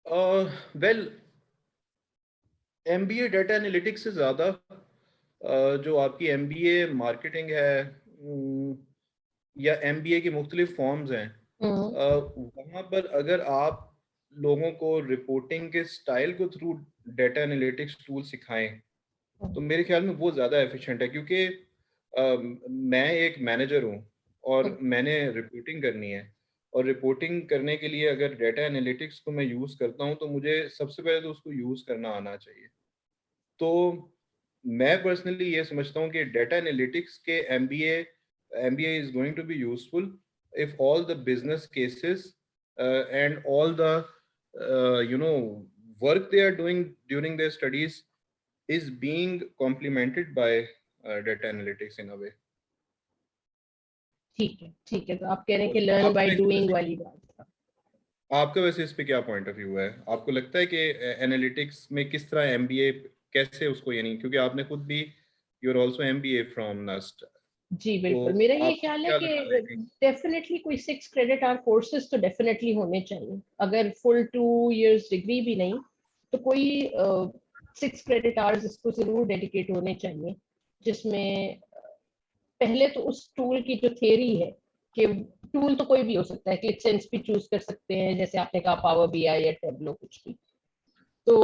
Well, MBA data analytics से ज़्यादा जो आपकी एमबीए मार्केटिंग है, या एमबीए की मुख्तलिफ फॉर्म्स हैं, वहाँ पर अगर आप लोगों को रिपोर्टिंग के स्टाइल को थ्रू डाटा एनालिटिक्स टूल सिखाएं, तो मेरे ख्याल में वो ज़्यादा एफिशिएंट है, क्योंकि मैं एक मैनेजर हूँ और मैंने रिपोर्टिंग करनी है, और रिपोर्टिंग करने के लिए अगर डाटा एनालिटिक्स को मैं यूज़ करता हूँ तो मुझे सबसे पहले तो उसको यूज़ करना आना चाहिए। तो मैं पर्सनली ये समझता हूँ कि डाटा एनालिटिक्स के MBA is going to be useful if all the business cases and all the you know work they are doing during their studies is being complemented by data analytics in a way. ठीक है, ठीक है, तो आप कह रहे हैं कि तो लर्न बाय आपका डूइंग वाली बात। आपका वैसे इस पे क्या पॉइंट ऑफ व्यू है? आपको लगता है कि एनालिटिक्स में किस तरह एमबीए कैसे उसको, यानी क्योंकि आपने खुद भी you are also MBA from NUST, जी तो बिल्कुल, मेरा ये आपको ख्याल है क्या कि लगता है कि डेफिनेटली कोई 6 क्रेडिट आवर कोर्सेज तो डेफिनेटली होने चाहिए, अगर फुल 2 इयर्स डिग्री भी नहीं तो कोई 6 क्रेडिट आवर्स इसको जरूर डेडिकेट होने चाहिए, जिसमें पहले तो उस टूल की जो थियरी है, कि टूल तो कोई भी हो सकता है, क्लिक सेंस भी चूज कर सकते हैं, जैसे आपने कहा पावर बीआई या टेबलो कुछ भी, तो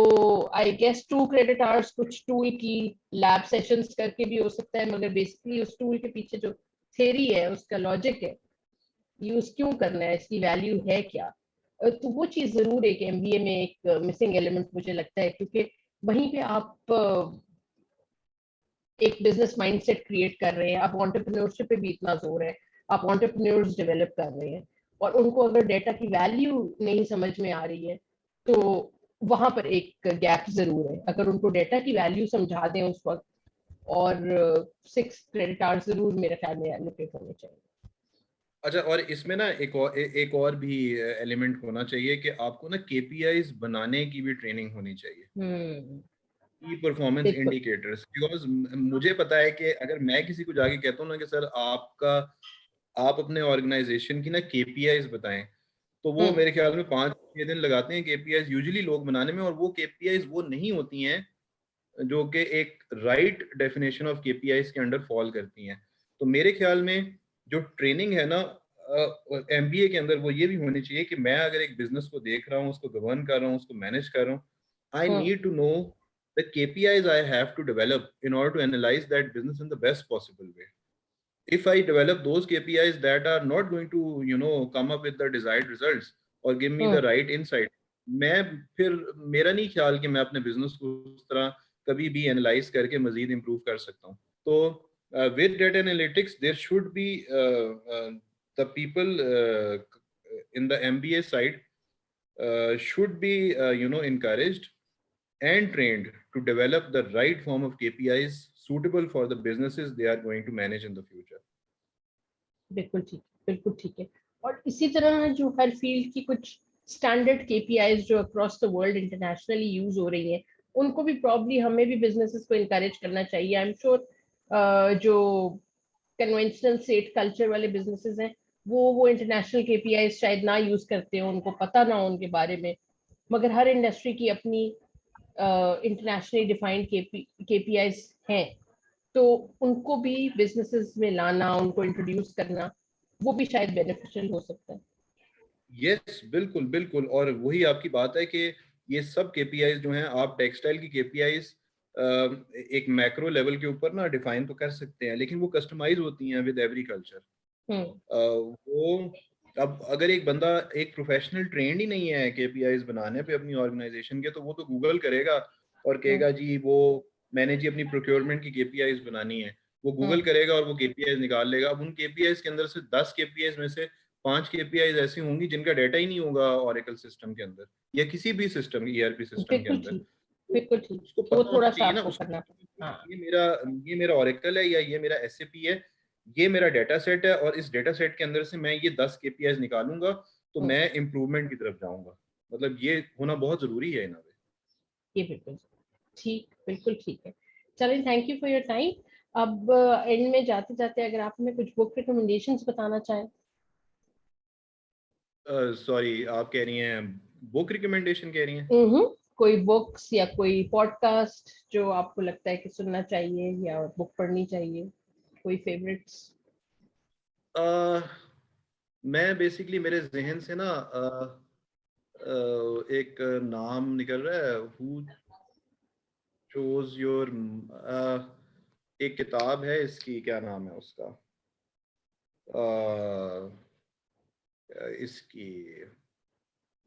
आई गेस 2 क्रेडिट आवर्स कुछ टूल की लैब सेशंस करके भी हो सकता है, मगर बेसिकली उस टूल के पीछे जो थ्योरी है, उसका लॉजिक है, यूज क्यों करना है, इसकी वैल्यू है क्या, तो वो चीज जरूर एक एमबीए में एक मिसिंग एलिमेंट मुझे लगता है, क्योंकि वहीं पे आप एक बिजनेस माइंडसेट क्रिएट कर रहे हैं, आप एंटरप्रेन्योरशिप पे भी इतना जोर है, आप एंटरप्रेन्योर्स डेवलप कर रहे हैं, और उनको अगर डेटा की वैल्यू नहीं समझ में आ रही है, तो वहां पर एक गैप जरूर है। अगर उनको डेटा की वैल्यू समझा दें उस वक्त, और 6 क्रेडिट आवर्स जरूर मेरे ख्याल में एलोकेट होने चाहिए। अच्छा, और इसमें ना एक और भी एलिमेंट होना चाहिए कि आपको ना केपीआईज बनाने की भी ट्रेनिंग होनी चाहिए, हम्म। की परफॉर्मेंस बिल्कुल। इंडिकेटर्स। बिकॉज मुझे पता है कि अगर मैं किसी को जाके कहता हूँ ना कि सर आपका, आप अपने ऑर्गेनाइजेशन की ना केपीआईज बताएं, तो वो हम्म। मेरे ख्याल में 5-6 दिन लगाते हैं केपीआईज यूजुअली लोग बनाने में, और वो केपीआईज वो नहीं होती हैं जो कि एक राइट डेफिनेशन ऑफ केपीआईज के अंडर फॉल करती हैं। तो मेरे ख्याल में जो ट्रेनिंग है ना एमबीए के अंदर, वो ये भी होनी चाहिए कि मैं अगर एक बिजनेस को देख रहा हूँ, उसको गवर्न कर रहा हूँ, उसको मैनेज कर रहा हूँ, I hmm. Need to know the KPIs I have to develop in order to analyze that business in the best possible way. If I develop those KPIs that are not going to, come up with the desired results or give me the hmm. right insight, मैं फिर, मेरा नहीं ख्याल कि मैं अपने बिजनेस को उस तरह कभी भी एनालाइज करके मजीद इम्प्रूव कर सकता हूँ. तो with data analytics there should be the people in the MBA side should be encouraged and trained to develop the right form of KPIs suitable for the businesses they are going to manage in the future. बिल्कुल ठीक, बिल्कुल ठीक है। और इसी तरह जो हर फील्ड की कुछ स्टैंडर्ड केपीआईज जो across the world internationally use हो रही हैं, उनको भी प्रॉब्ली हमें भी बिजनेसेस को इनकरेज करना चाहिए। आई एम श्योर जो कन्वेंशनल सेट कल्चर वाले बिजनेसेस हैं, वो इंटरनेशनल केपीआईज शायद ना यूज करते हो, उनको पता ना हो उनके बारे में। मगर हर इंडस्ट्री की अपनी इंटरनेशनली डिफाइंड केपीआईज हैं, तो उनको भी बिजनेसेस में लाना, उनको इंट्रोड्यूस करना, वो भी शायद बेनिफिशियल हो सकता है। यस, बिल्कुल बिल्कुल, और वही आपकी बात है कि ये सब केपीआईज जो हैं, आप टेक्सटाइल की केपीआईज एक मैक्रो लेवल के ऊपर ना डिफाइन तो कर सकते हैं, लेकिन वो कस्टमाइज होती हैं विद एवरी कल्चर. हम्म। वो, अब अगर एक बंदा एक प्रोफेशनल ट्रेंड ही नहीं है केपीआईज बनाने पे अपनी ऑर्गेनाइजेशन के, तो वो तो गूगल करेगा और हम्म। कहेगा जी वो मैंने जी अपनी प्रोक्योरमेंट की केपीआईज बनानी है. वो गूगल हम्म। करेगा और वो केपीआईज निकाल लेगा. अब उन केपीआईज के अंदर से 10 केपीआईज में से 5 केपीआईज ऐसी होंगी जिनका डाटा ही नहीं होगा ओरेकल सिस्टम के अंदर या किसी भी सिस्टम, ईआरपी सिस्टम के बिल्कुल अंदर. ठीक, तो बिल्कुल ठीक। उसको तो वो पता थोड़ा होना सा चाहिए ना, आपको उसको करना। पता होना चाहिए हाँ। कि ये मेरा ओरेकल है या ये मेरा एसएपी है, ये मेरा डेटा सेट है, और इस डेटा सेट के अंदर से मैं ये 10 केपीआईज निकालूंगा, तो हम्म। मैं इम्प्रूवमेंट की तरफ जाऊंगा. मतलब ये होना बहुत जरूरी है इन. ये बिल्कुल ठीक, बिल्कुल ठीक है। चलिए, thank you for your time. अब एंड में जाते जाते अगर आप हमें कुछ बुक रिकमेंडेशंस बताना चाहें। सॉरी, आप कह रही हैं बुक रिकमेंडेशन कह रही हैं? कोई बुक्स या कोई पॉडकास्ट जो आपको लगता है कि सुनना चाहिए या बुक पढ़नी चाहिए, कोई फेवरेट्स। मैं बेसिकली मेरे जहन से ना एक नाम निकल रहा है, हु चोज योर, एक किताब है इसकी, क्या नाम है उसका, अ, इसकी,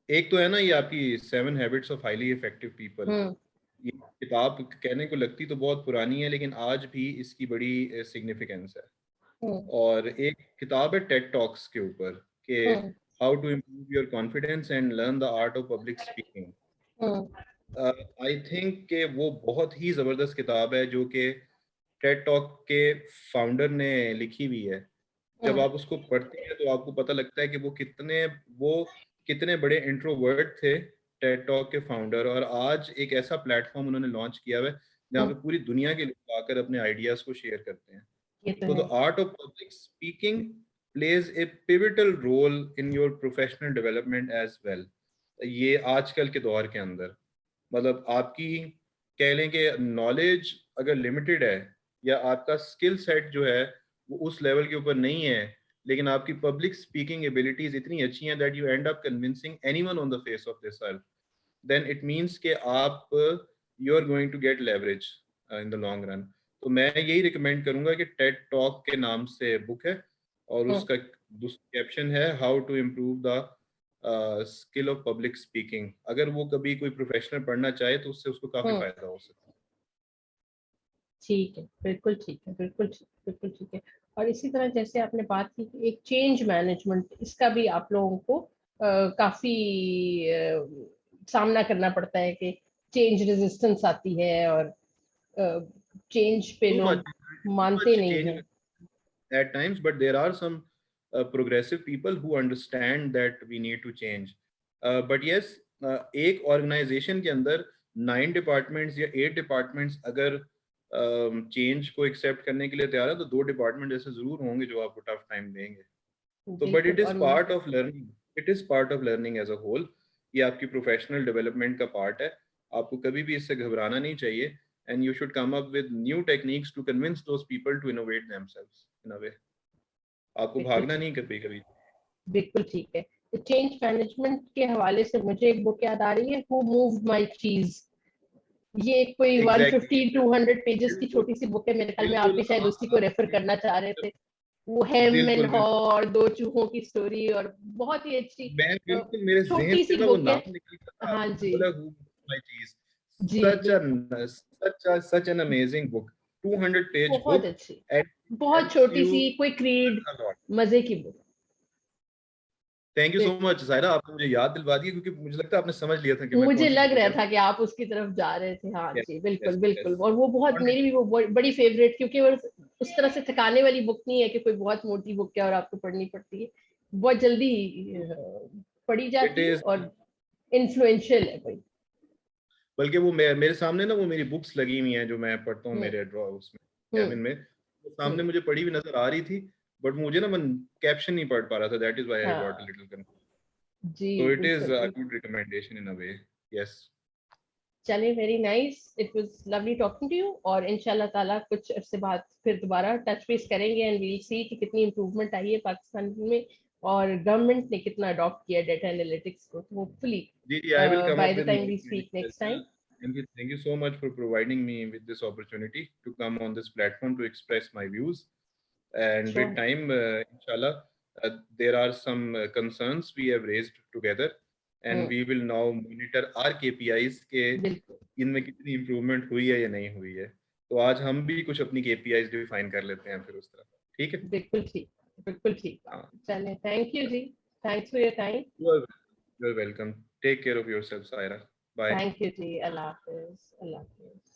एक तो है ना ये आपकी 7 habits of highly effective people. हम्म। ये किताब कहने को लगती तो बहुत पुरानी है, लेकिन आज भी इसकी बड़ी सिग्निफिकेंस है. हम्म। और एक किताब है टेड टॉक्स के ऊपर, कि hmm. How to improve your confidence and learn the art of public speaking. Hmm. I think कि वो बहुत ही जबरदस्त किताब है जो कि टेड टॉक के फाउंडर ने लिखी हुई है. जब हम्म। आप उसको पढ़ते हैं तो आपको पता लगता है कि वो कितने बड़े इंट्रोवर्ट थे, टेड टॉक के फाउंडर, और आज एक ऐसा प्लेटफॉर्म उन्होंने लॉन्च किया हुआ है जहाँ हम्म। पे पूरी दुनिया के लोग आकर अपने आइडियाज को शेयर करते हैं. ये तो So है। the art of public speaking plays a pivotal role in your professional development as well. ये आजकल के दौर के अंदर, मतलब आपकी, कह लें कि नॉलेज अगर लिमिटेड है या आपका स्किल सेट जो है वो उस लेवल के ऊपर नहीं है, लेकिन आपकी पब्लिक स्पीकिंग एबिलिटीज इतनी अच्छी हैं that you end up convincing anyone on the face of this earth, then it means कि आप, you are going to get leverage in the long run. तो मैं यही रिकमेंड करूंगा कि टेड टॉक के नाम से बुक है, और हम्म। उसका दूसरा कैप्शन है how to improve the skill of public speaking. अगर वो कभी कोई प्रोफेशनल पढ़ना चाहे तो उससे उसको काफी हम्म। फायदा हो सकता है. ठीक है, बिल्कुल ठीक है, बिल्कुल ठीक, बिल्कुल ठीक है। और इसी तरह जैसे आपने बात की कि एक चेंज मैनेजमेंट, इसका भी आप लोगों को काफी सामना करना पड़ता है कि चेंज रेजिस्टेंस आती है और चेंज पे Too much, लोग मानते much नहीं change हैं। at times, but there are some progressive people who understand that we need to change. But yes, एक organization के अंदर 9 departments या 8 departments अगर चेंज को एक्सेप्ट करने के लिए तैयार है तो 2 डिपार्टमेंट ऐसे जरूर होंगे जो आपको टफ टाइम देंगे। तो बट इट बिल्कुल। इज और part of learning, it is part of learning as a whole. ये आपकी प्रोफेशनल डेवलपमेंट का पार्ट है। आपको कभी भी इससे घबराना नहीं चाहिए, and you should come up with new techniques to convince those people to innovate themselves in a way. आपको बिल्कुल भागना ठीक, नहीं कभी कभी। बिल्कुल ठीक है। तो चेंज मैनेजमेंट के हवाले से मुझे एक बुक याद आ रही है, हु मूव्ड माय चीज। ये कोई एग्जैक्टली 150 200 पेजेस की बिल्कुल छोटी सी बुक है, मेरे ख्याल में आप बिल्कुल भी शायद उसी को रेफर करना चाह रहे थे। वो हेम एंड बिल्कुल हॉ बिल्कुल और दो चूहों की स्टोरी, और बहुत ही अच्छी मैं बिल्कुल मेरे जहन छोटी से सी ना वो बुक है। नाम निकल रहा था, हाँ आपने जी, बोला हु माय चीज। जी such a बिल्कुल, such an amazing book, 200-page बहुत book, अच्छी, and it बहुत helps छोटी you सी, क्विक रीड, a lot. मजे की book. Thank you so much Saira, आपने मुझे याद दिलवा दी क्योंकि मुझे लगता है आपने समझ लिया था कि मैं मुझे कौन सी लग बुक रहा कह रहा था कि आप उसकी तरफ जा रहे थे। हाँ हूँ। जी बिल्कुल यस बिल्कुल। यस और वो बहुत, मेरी भी वो बड़ी फेवरेट, क्योंकि वो उस तरह से थकाने वाली बुक नहीं है कि कोई बहुत मोटी बुक है और आपको पढ़नी पड़ती है। बहुत जल्दी पढ़ी इट जाती है इज, और इन्फ्लुएंशियल है भाई। बल्कि वो मेरे सामने ना वो मेरी बुक्स लगी हुई हैं जो मैं पढ़ता हूँ हम्म मेरे ड्रॉ उसमें हम्म कैबिन में, वो सामने हम्म। मुझे पढ़ी हुई नजर आ रही थी, बट मुझे ना मैं कैप्शन नहीं पढ़ पा रहा था, that is why I got a हाँ लिटिल कंफ्यूज। जी So it is बिल्कुल a बिल्कुल। good recommendation in a way. Yes. चले, very nice, it was lovely talking to you. और इंशाल्लाह ताला कुछ अरसे बाद फिर दोबारा टच बेस करेंगे एंड वील सी कि कितनी इंप्रूवमेंट आई है पाकिस्तान में और गवर्नमेंट ने कितना अडॉप्ट किया डेटा एनालिटिक्स को। Hopefully Gigi, I will come by up the with time more we training speak as next well. Time. Thank you so much for providing me with this opportunity to come on this platform to express my views. And with sure, time, inshallah, there are some concerns we have raised together, and we will now monitor our KPIs के बिल्कुल इनमें कितनी improvement हुई है या नहीं हुई है। तो आज हम भी कुछ अपनी KPIs define कर लेते हैं फिर उस तरह। ठीक है? बिल्कुल ठीक, बिल्कुल ठीक। हाँ। चले, थैंक यू जी, thanks for your time. You are welcome. Take care of yourself, Saira. Bye. Thank you जी, अल्लाह हाफिज, अल्लाह हाफिज।